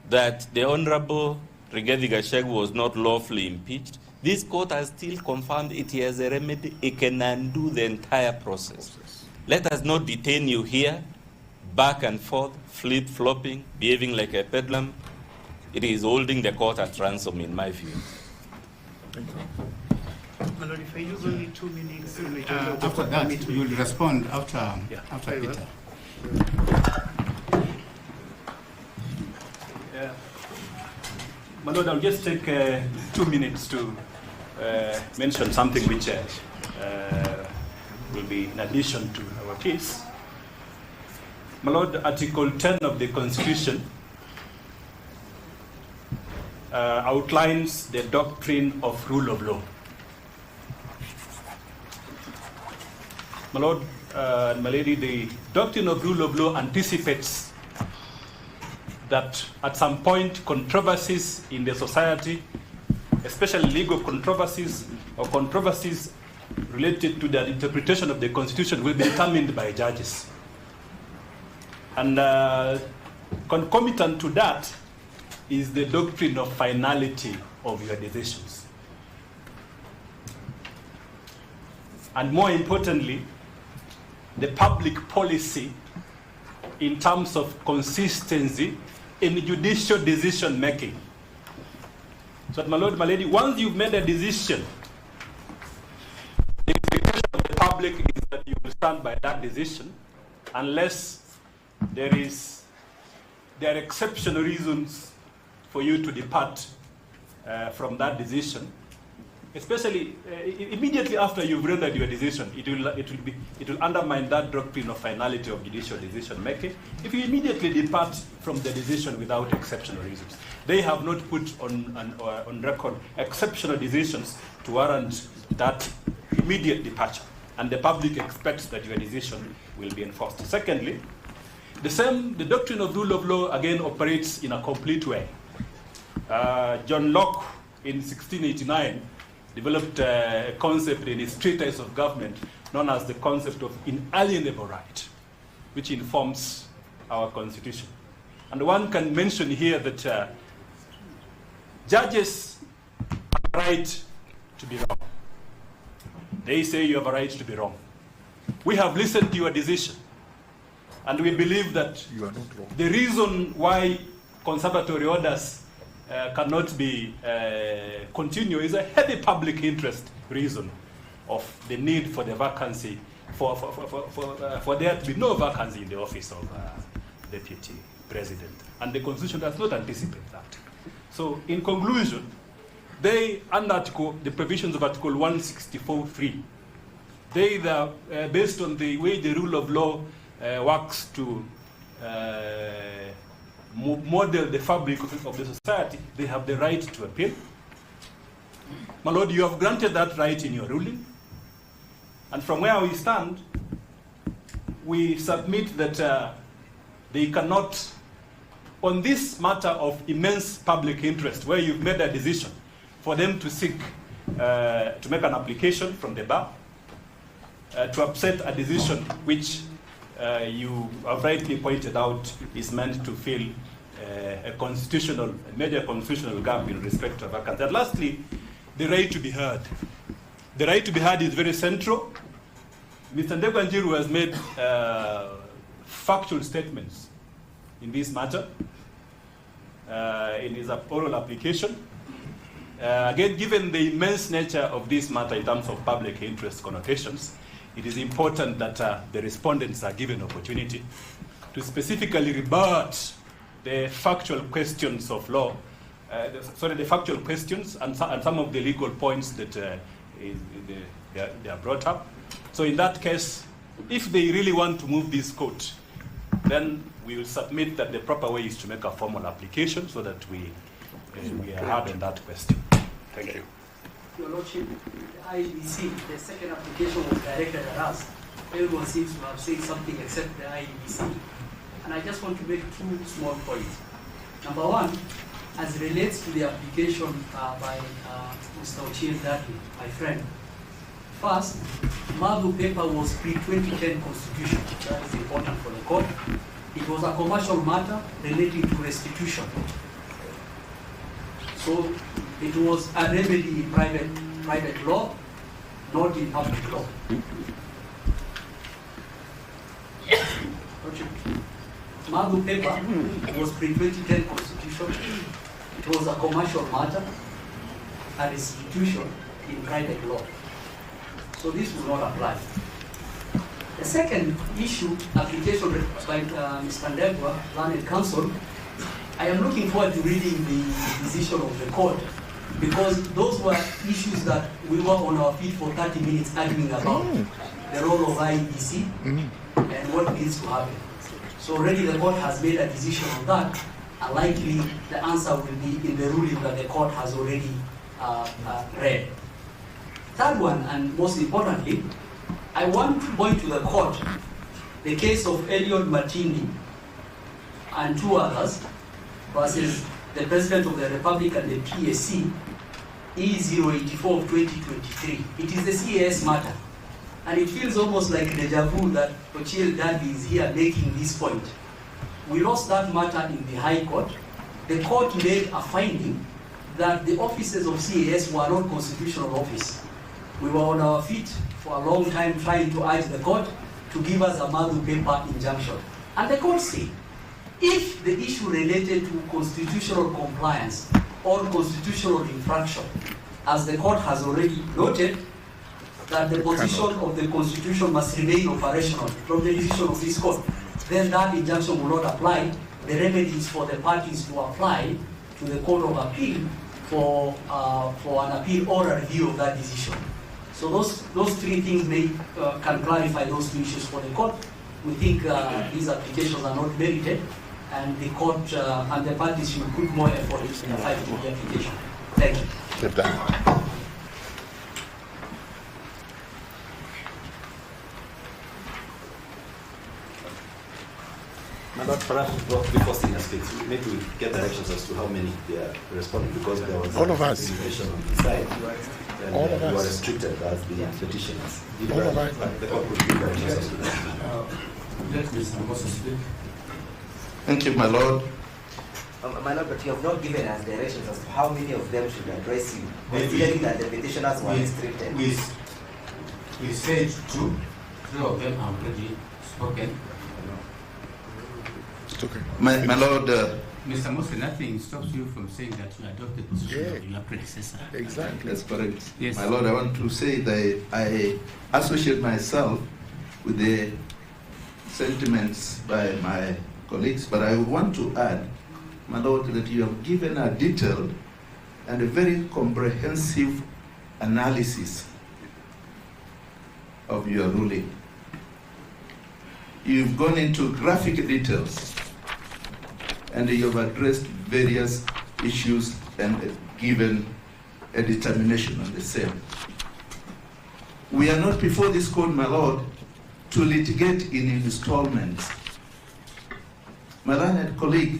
that the Honorable Rigathi Gachagua was not lawfully impeached, this court has still confirmed it has a remedy. It can undo the entire process. Let us not detain you here, back and forth, flip-flopping, behaving like a bedlam. It is holding the court at ransom, in my view. My Lord, if I use only 2 minutes, after that, you will respond after Peter. My Lord, I'll just take 2 minutes to mention something which will be in addition to our case. My Lord, Article 10 of the Constitution outlines the doctrine of rule of law. My Lord and my Lady, the doctrine of rule of law anticipates that at some point controversies in the society, especially legal controversies or controversies related to the interpretation of the Constitution, will be determined by judges. And concomitant to that is the doctrine of finality of your decisions. And more importantly, the public policy in terms of consistency in judicial decision making. So, my Lord, my Lady, once you've made a decision, the expectation of the public is that you will stand by that decision, unless there are exceptional reasons for you to depart from that decision. Especially immediately after you've rendered your decision, it will undermine that doctrine of finality of judicial decision making. If you immediately depart from the decision without exceptional reasons, they have not put on record exceptional decisions to warrant that immediate departure, and the public expects that your decision will be enforced. Secondly, the doctrine of rule of law again operates in a complete way. John Locke in 1689 developed a concept in his treatise of government known as the concept of inalienable right, which informs our constitution. And one can mention here that judges have a right to be wrong. They say you have a right to be wrong. We have listened to your decision, and we believe that you are not wrong. The reason why conservatory orders cannot be continued is a heavy public interest reason of the need for the vacancy, for there to be no vacancy in the office of deputy president. And the Constitution does not anticipate that. So in conclusion, the provisions of Article 164.3, based on the way the rule of law works to model the fabric of the society, they have the right to appeal. My Lord, you have granted that right in your ruling. And from where we stand, we submit that they cannot, on this matter of immense public interest, where you've made a decision for them to seek, to make an application from the bar, to upset a decision which you have rightly pointed out is meant to fill a major constitutional gap in respect to vacancy. And lastly, the right to be heard. The right to be heard is very central. Mr. Ndegwa has made factual statements in this matter in his oral application. Again, given the immense nature of this matter in terms of public interest connotations, it is important that the respondents are given opportunity to specifically rebut the factual questions of law, the factual questions and some of the legal points that they are brought up. So in that case, if they really want to move this court, then we will submit that the proper way is to make a formal application so that we are hard on that question. Thank you. Your Lordship, the IEBC, the second application was directed at us. Everyone seems to have said something except the IEBC. And I just want to make two small points. Number one, as it relates to the application by Mr. Ochieng Dati, my friend. First, Magu paper was pre-2010 constitution. That is important for the court. It was a commercial matter relating to restitution. So it was a remedy in private law, not in public law. Magu paper was pre-2010 constitution. It was a commercial matter, a restitution in private law. So this will not apply. The second issue, application by Mr. Ndegwa, Learned Counsel, I am looking forward to reading the decision of the court, because those were issues that we were on our feet for 30 minutes arguing about the role of IEBC and what needs to happen. So already the court has made a decision on that, and likely the answer will be in the ruling that the court has already read. Third one, and most importantly, I want to point to the court the case of Eliud Matindi and two others versus the President of the Republic and the PSC, E084 of 2023. It is the CAS matter. And it feels almost like deja vu that Ochieng Dati is here making this point. We lost that matter in the High Court. The court made a finding that the offices of CAS were not constitutional office. We were on our feet for a long time trying to urge the court to give us a Magu paper injunction. And the court said, if the issue related to constitutional compliance or constitutional infraction, as the court has already noted, that the position of the Constitution must remain operational from the decision of this court, then that injunction will not apply. The remedy is for the parties to apply to the Court of Appeal for an appeal or a review of that decision. So those three things can clarify those two issues for the court. We think these applications are not merited, and the court and the parties should put more effort into the fight for the application. Thank you. But perhaps before senior speaks, maybe we get directions as to how many they are responding, because there was all of us on the side, and all of us you are restricted as the petitioners. All of us. The court will give directions as to that. Let Mr. Moses speak. Thank you, my Lord. My Lord, but you have not given us directions as to how many of them should address you, considering that the petitioners were restricted. We said two. Three of them have already spoken. Okay. My Lord. Mr. Moses, nothing stops you from saying that you adopt the position of your predecessor. Exactly. That's correct. Yes. My Lord, I want to say that I associate myself with the sentiments by my colleagues, but I want to add, my Lord, that you have given a detailed and a very comprehensive analysis of your ruling. You've gone into graphic details, and you have addressed various issues and given a determination on the same. We are not before this court, my Lord, to litigate in installments. My learned colleague,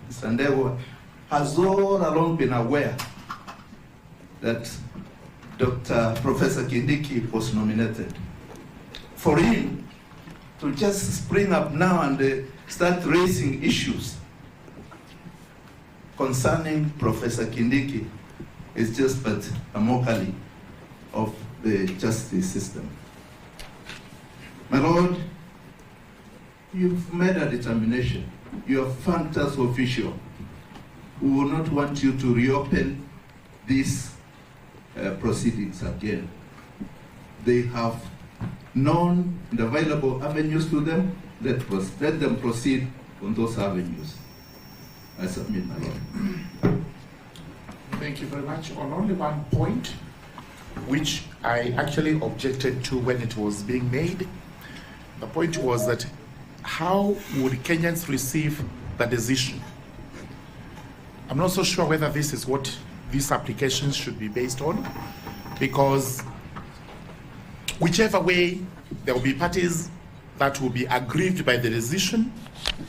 Mr. Ndegwa, has all along been aware that Professor Kindiki was nominated. For him to just spring up now and start raising issues concerning Professor Kindiki is just but a mockery of the justice system. My Lord, you've made a determination. You have thanked us official. We will not want you to reopen these proceedings again. They have known the available avenues to them. Let them proceed on those avenues. I submit my law. Thank you very much. On only one point, which I actually objected to when it was being made, the point was that how would Kenyans receive the decision? I'm not so sure whether this is what these applications should be based on, because whichever way, there will be parties that will be aggrieved by the decision.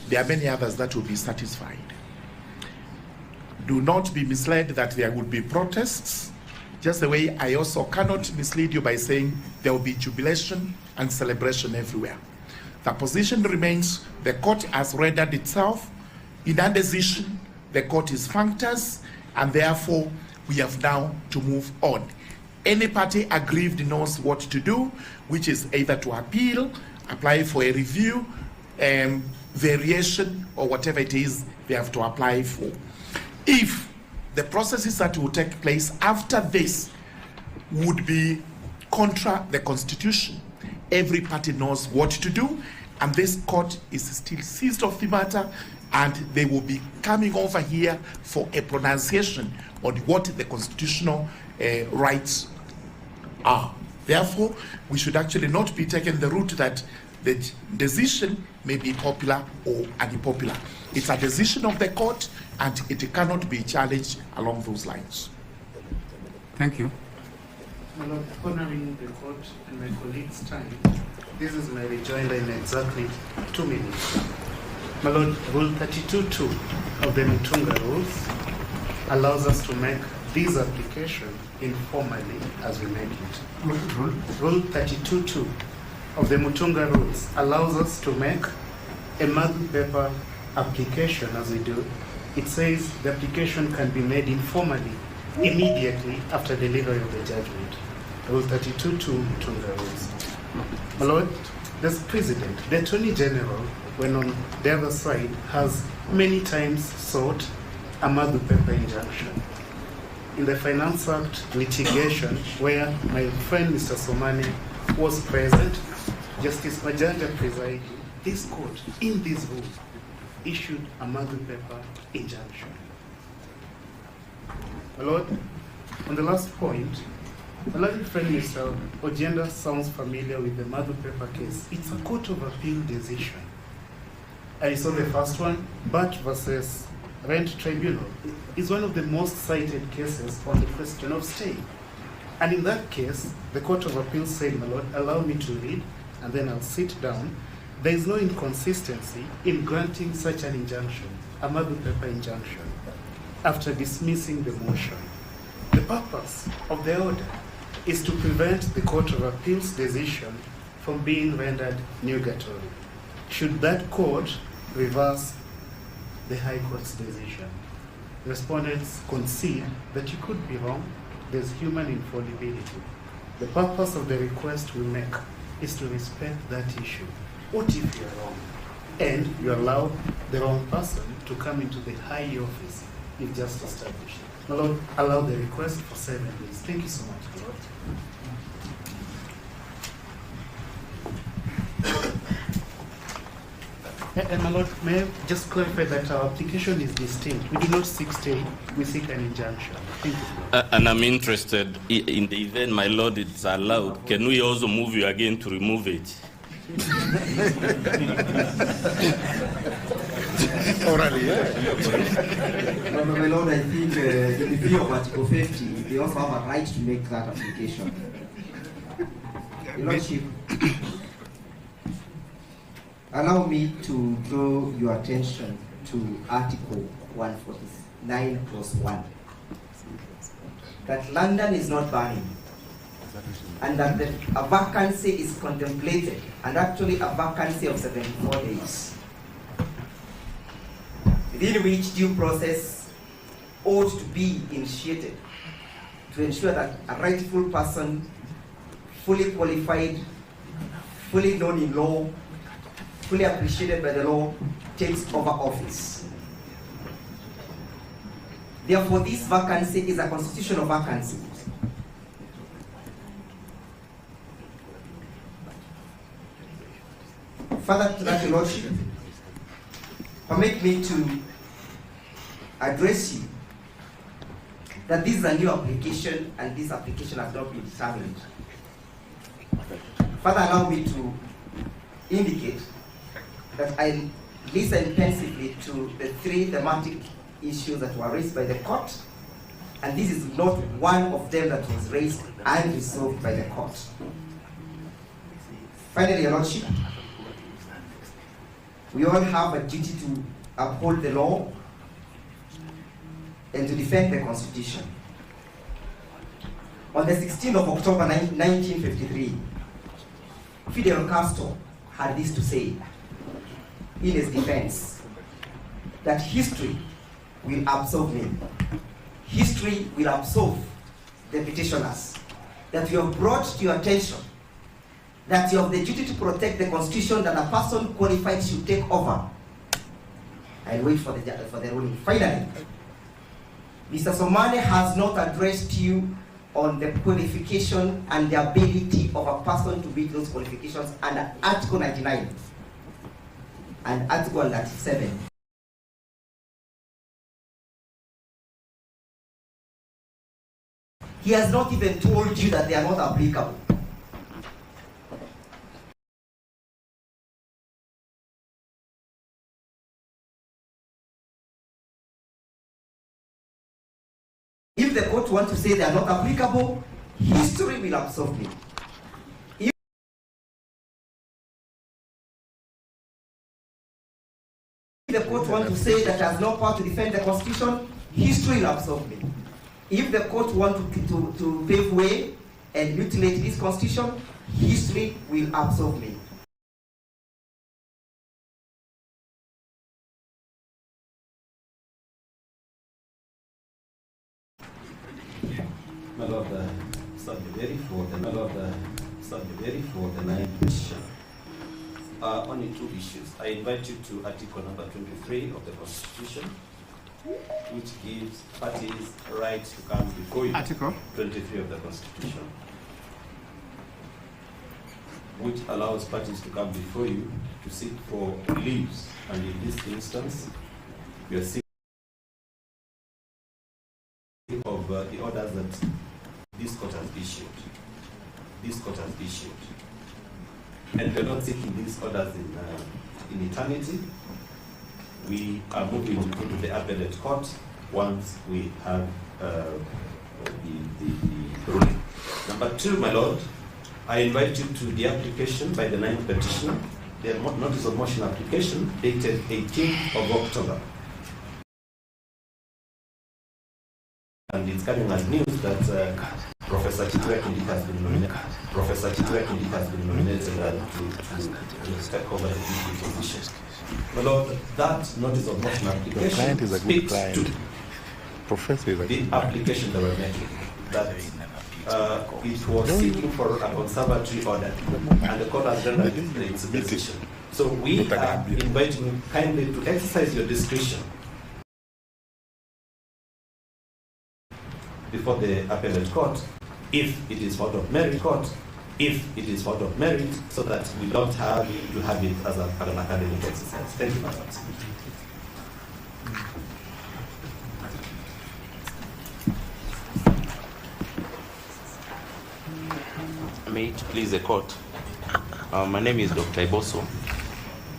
There are many others that will be satisfied. Do not be misled that there would be protests, just the way I also cannot mislead you by saying there will be jubilation and celebration everywhere. The position remains, the court has rendered itself. In that decision, the court is functus, and therefore we have now to move on. Any party aggrieved knows what to do, which is either to appeal, apply for a review, variation, or whatever it is they have to apply for. If the processes that will take place after this would be contra the Constitution, every party knows what to do, and this court is still seized of the matter, and they will be coming over here for a pronunciation on what the constitutional rights are. Therefore, we should actually not be taking the route that the decision may be popular or unpopular. It's a decision of the court, and it cannot be challenged along those lines. Thank you. My Lord, honoring the court and my colleagues' time, this is my rejoinder in exactly 2 minutes. My Lord, Rule 32.2 of the Mutunga Rules allows us to make this application informally as we make it. Rule 32.2 of the Mutunga Rules allows us to make a Madu paper application as we do. It says the application can be made informally immediately after delivery of the judgment. Rule 32.2 Mutunga Rules. My Lord, this President, the Attorney General, when on the other side, has many times sought a Madu paper injunction. In the Finance Act litigation, where my friend Mr. Somane was present, Justice Majanja presiding, this court, in this rule, issued a Madu paper injunction. My Lord, on the last point, my lovely friend Mr. Ojenda sounds familiar with the Madu paper case. It's a Court of Appeal decision. I saw the first one, Bat versus Rent Tribunal, is one of the most cited cases on the question of stay. And in that case, the Court of Appeal said, my Lord, allow me to read, and then I'll sit down. There is no inconsistency in granting such an injunction, a Madu paper injunction, after dismissing the motion. The purpose of the order is to prevent the Court of Appeal's decision from being rendered nugatory. Should that court reverse the High Court's decision? Respondents concede that you could be wrong. There's human infallibility. The purpose of the request we make is to respect that issue. What if you are wrong? And you allow the wrong person to come into the high office you've just established. My Lord, allow the request for 7 days. Thank you so much, my Lord. And my Lord, may I just clarify that our application is distinct. We do not seek stay, we seek an injunction. Thank you. And I'm interested, in the event, my Lord, it's allowed, can we also move you again to remove it? Orally, No, my Lord, I think in the view of Article 50, they also have a right to make that application. Your Lordship, allow me to draw your attention to Article 149 + 1. That London is not burning, and that a vacancy is contemplated, and actually a vacancy of 74 days, within which due process ought to be initiated to ensure that a rightful person, fully qualified, fully known in law, fully appreciated by the law, takes over office. Therefore, this vacancy is a constitutional vacancy. Further to that, Your Lordship, permit me to address you that this is a new application and this application has not been determined. Further, allow me to indicate that I listened pensively to the three thematic issues that were raised by the court, and this is not one of them that was raised and resolved by the court. Finally, Your Lordship, we all have a duty to uphold the law and to defend the Constitution. On the 16th of October 1953, Fidel Castro had this to say in his defense, that history will absolve me. History will absolve the petitioners. That you have brought to your attention that you have the duty to protect the Constitution, that a person qualified should take over. I'll wait for the ruling. Finally, Mr. Somane has not addressed you on the qualification and the ability of a person to meet those qualifications under Article 99 and Article 37. He has not even told you that they are not applicable. If the court wants to say they are not applicable, history will absolve me. If the court wants to say that has no power to defend the Constitution, history will absolve me. If the court wants to pave way and mutilate this Constitution, history will absolve me. My Lord, subsidiary for the ninth question. Only two issues. I invite you to Article number 23 of the Constitution, which gives parties a right to come before you. Article 23 of the Constitution, which allows parties to come before you to seek for reliefs, and in this instance, we are seeking of the orders that this court has issued. This court has issued. And we're not seeking these orders in eternity. We are moving to go to the appellate court once we have the ruling. Number two, my Lord, I invite you to the application by the ninth petitioner, the notice of motion application dated 18th of October. And it's coming as news that Professor Chitwa Kindiki has been nominated. Professor Chitwa Kindiki has been nominated to take over the DP position. My Lord, that notice of motion application speaks to the application that we're making, that it was seeking for a conservatory order, and the court has rendered its decision. So we are inviting you kindly to exercise your discretion before the appellate court, if it is found of merit court, if it is found of merit, so that we don't have to have it as an academic exercise. Thank you, Madam. May it please the court. My name is Dr. Iboso,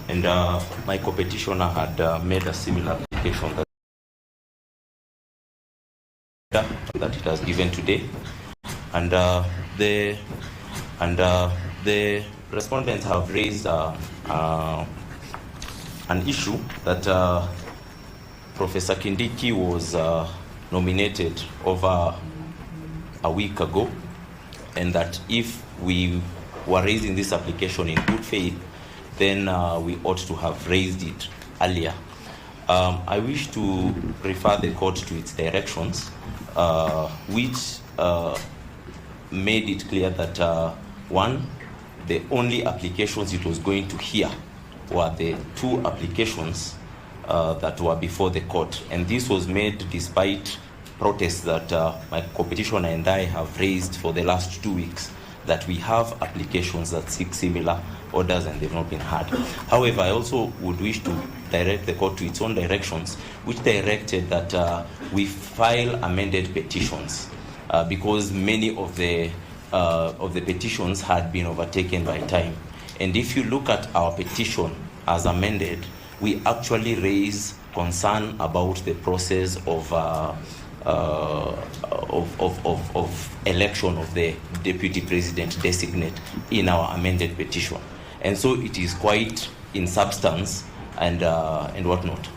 and my co-petitioner had made a similar application that it has given today, and the respondents have raised an issue that Professor Kindiki was nominated over a week ago, and that if we were raising this application in good faith, then we ought to have raised it earlier. I wish to refer the court to its directions, which made it clear that one, the only applications it was going to hear were the two applications that were before the court. And this was made despite protests that my co-petitioner and I have raised for the last 2 weeks, that we have applications that seek similar orders and they've not been heard. However, I also would wish to direct the court to its own directions, which directed that we file amended petitions because many of the petitions had been overtaken by time. And if you look at our petition as amended, we actually raise concern about the process of election of the deputy president designate in our amended petition, and so it is quite in substance and whatnot.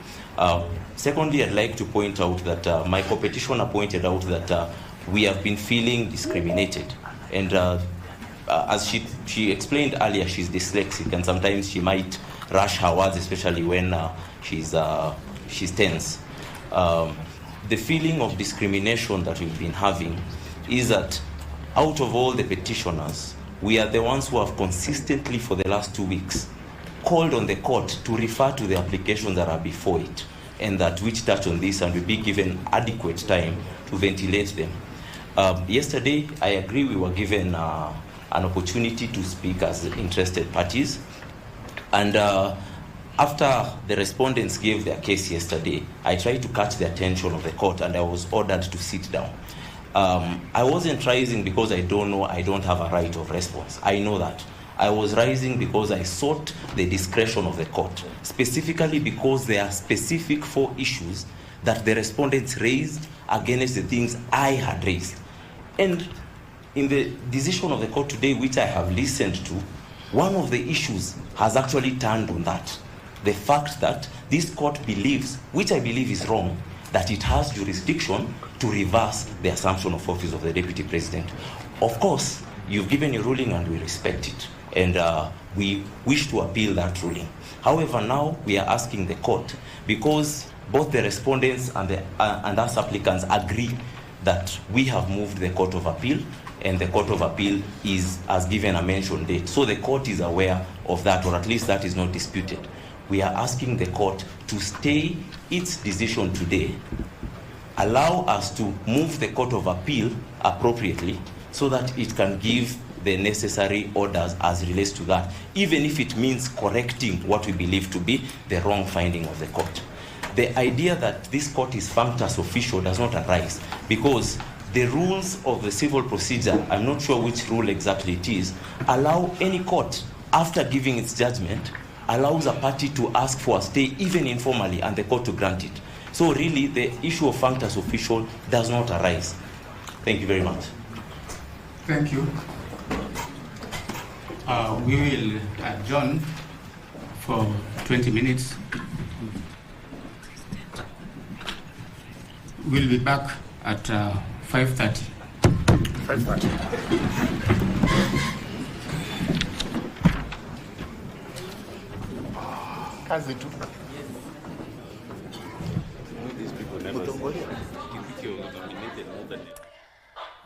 Secondly, I'd like to point out that my co-petitioner pointed out that we have been feeling discriminated, and as she explained earlier, she's dyslexic, and sometimes she might rush her words, especially when she's tense. The feeling of discrimination that we've been having is that out of all the petitioners, we are the ones who have consistently for the last 2 weeks called on the court to refer to the applications that are before it, and that which touch on this and will be given adequate time to ventilate them. Yesterday, I agree we were given an opportunity to speak as interested parties, and after the respondents gave their case yesterday, I tried to catch the attention of the court and I was ordered to sit down. I wasn't rising because I don't have a right of response. I know that. I was rising because I sought the discretion of the court, specifically because there are specific 4 issues that the respondents raised against the things I had raised. And in the decision of the court today, which I have listened to, one of the issues has actually turned on that. The fact that this court believes, which I believe is wrong, that it has jurisdiction to reverse the assumption of office of the deputy president. Of course, you've given your ruling and we respect it, and we wish to appeal that ruling. However, now we are asking the court, because both the respondents and us applicants agree that we have moved the Court of Appeal, and the Court of Appeal has given a mention date. So the court is aware of that, or at least that is not disputed. We are asking the court to stay its decision today, allow us to move the Court of Appeal appropriately so that it can give the necessary orders as relates to that, even if it means correcting what we believe to be the wrong finding of the court. The idea that this court is functus officio does not arise, because the rules of the civil procedure, I'm not sure which rule exactly it is, allow any court, after giving its judgment, allows a party to ask for a stay even informally and the court to grant it. So really the issue of functus official does not arise. Thank you very much. Thank you. We will adjourn for 20 minutes. We'll be back at 5:30. 5:30. Kazi tu.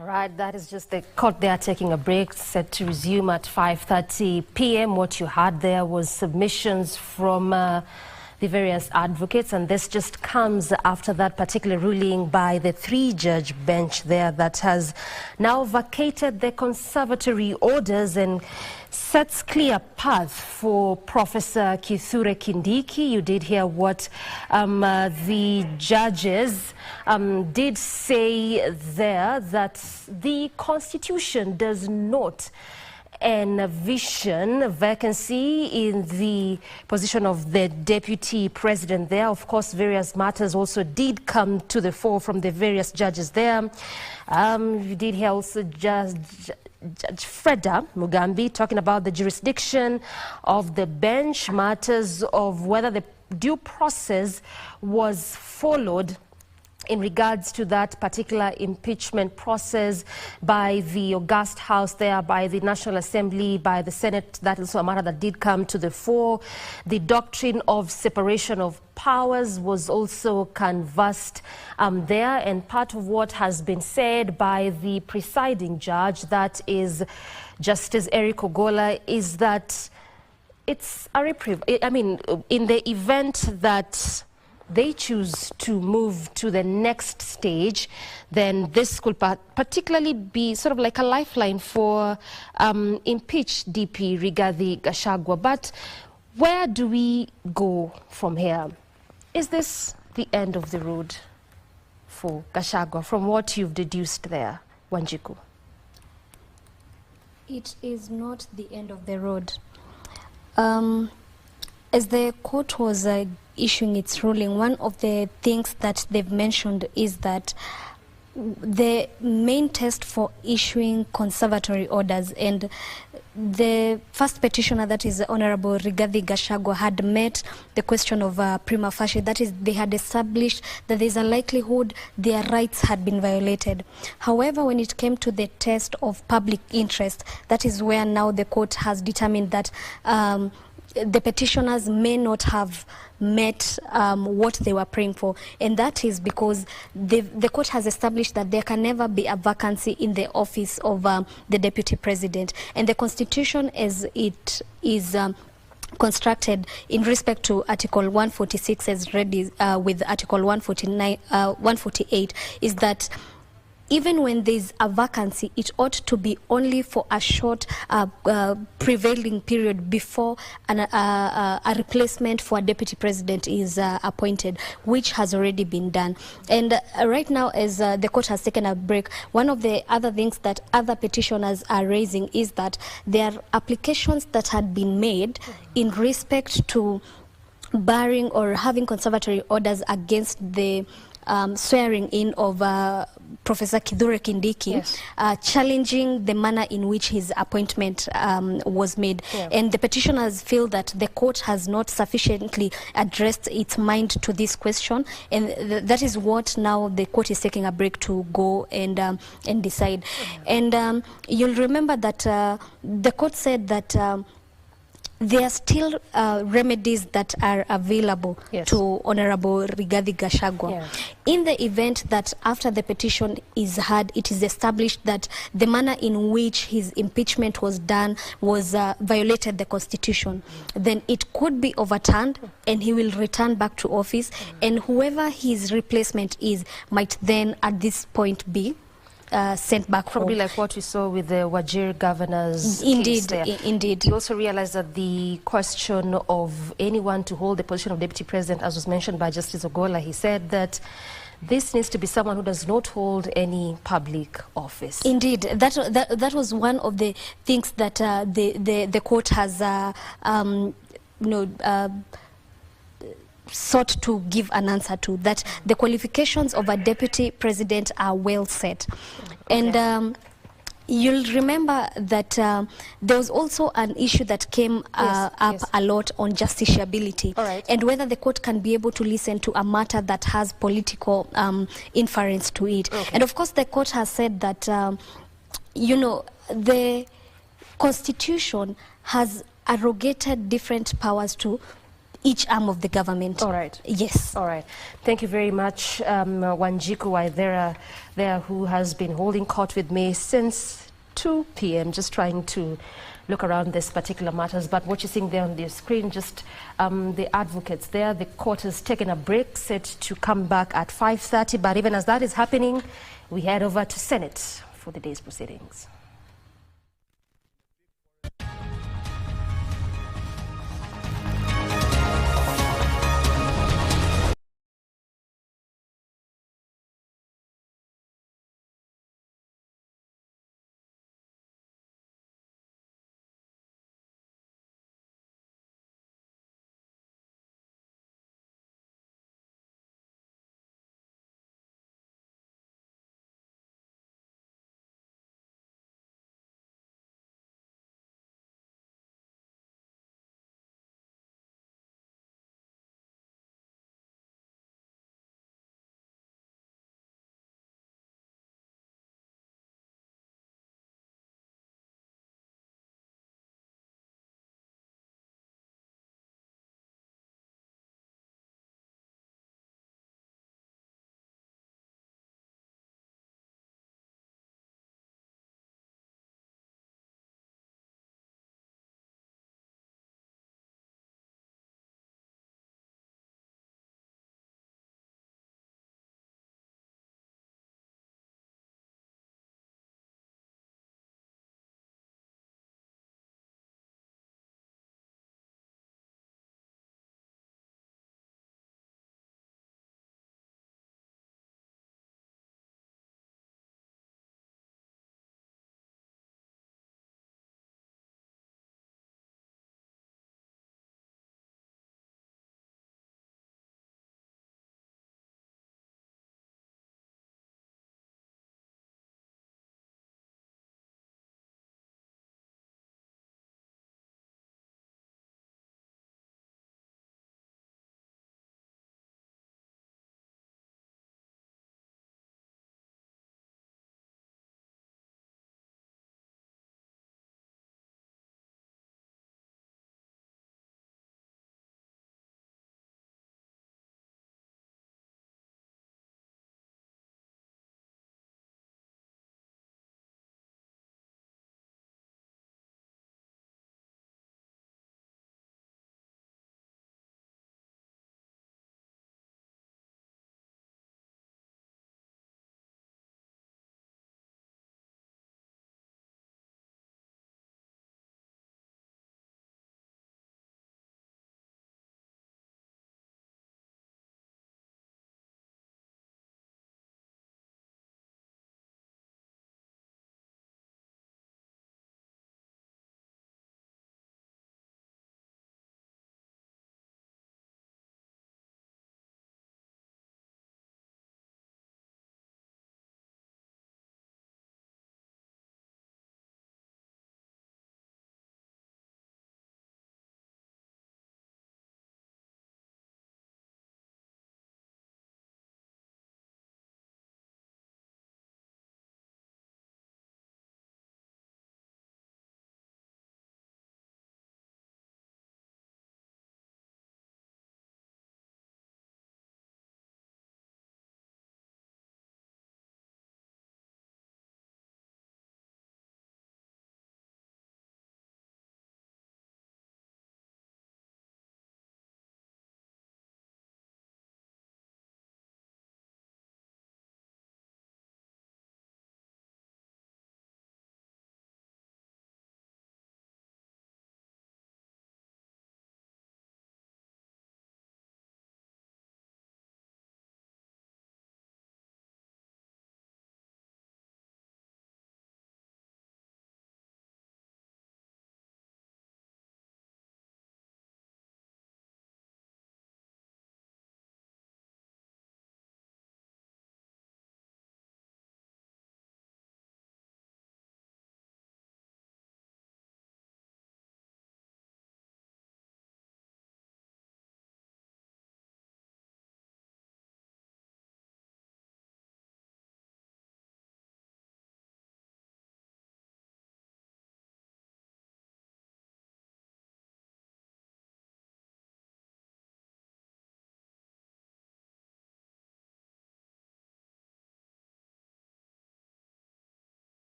All right, that is just the court there taking a break, set to resume at 5:30 p.m. What you had there was submissions from the various advocates, and this just comes after that particular ruling by the 3-judge bench there that has now vacated the conservatory orders and sets clear path for Professor Kithure Kindiki. You did hear what the judges did say there, that the Constitution does not envision vacancy in the position of the deputy president there. Of course, various matters also did come to the fore from the various judges there. You did hear also Judge Freda Mugambi talking about the jurisdiction of the bench, matters of whether the due process was followed in regards to that particular impeachment process by the august house there, by the National Assembly, by the Senate. That is a matter that did come to the fore. The doctrine of separation of powers was also canvassed there, and part of what has been said by the presiding judge, that is Justice Eric Ogola, is that it's a reprieve. I mean, in the event that they choose to move to the next stage, then this could particularly be sort of like a lifeline for impeached DP Rigathi Gachagua. But where do we go from here? Is this the end of the road for Gachagua from what you've deduced there, Wanjiku? It is not the end of the road. As the court was issuing its ruling, one of the things that they've mentioned is that the main test for issuing conservatory orders, and the first petitioner, that is Honorable Rigathi Gachagua, had met the question of prima facie, that is, they had established that there's a likelihood their rights had been violated. However, when it came to the test of public interest, that is where now the court has determined that the petitioners may not have met what they were praying for, and that is because the court has established that there can never be a vacancy in the office of the deputy president, and the constitution as it is constructed in respect to Article 146 as read with Article 148 is that even when there's a vacancy, it ought to be only for a short prevailing period before a replacement for a deputy president is appointed, which has already been done. And right now, as the court has taken a break, one of the other things that other petitioners are raising is that there are applications that had been made in respect to barring or having conservatory orders against the swearing in of Professor Kithure Kindiki, yes, challenging the manner in which his appointment was made. Yeah. And the petitioners feel that the court has not sufficiently addressed its mind to this question, and that is what now the court is taking a break to go and decide. And you'll remember that the court said that there are still remedies that are available, yes, to Honorable Rigathi Gachagua. Yeah. In the event that after the petition is heard, it is established that the manner in which his impeachment was done was violated the constitution, then it could be overturned and he will return back to office, and whoever his replacement is might then at this point be sent back probably home. Like what we saw with the Wajir governor's indeed, case there. Indeed. You also realize that the question of anyone to hold the position of deputy president, as was mentioned by Justice Ogola, he said that this needs to be someone who does not hold any public office. Indeed, that was one of the things that the court has sought to give an answer to, that the qualifications of a deputy president are well set. Okay. And you'll remember that there was also an issue that came up a lot on justiciability, and whether the court can be able to listen to a matter that has political inference to it. Okay. And of course the court has said that the constitution has arrogated different powers to each arm of the government. All right. Yes. All right. Thank you very much, Wanjiku Waithera, there, who has been holding court with me since 2 p.m. just trying to look around this particular matters. But what you're seeing there on the screen, just the advocates there, the court has taken a break, set to come back at 5:30. But even as that is happening, we head over to Senate for the day's proceedings.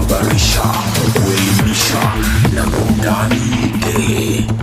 kuhabarisha, kuelimisha na burudani tele.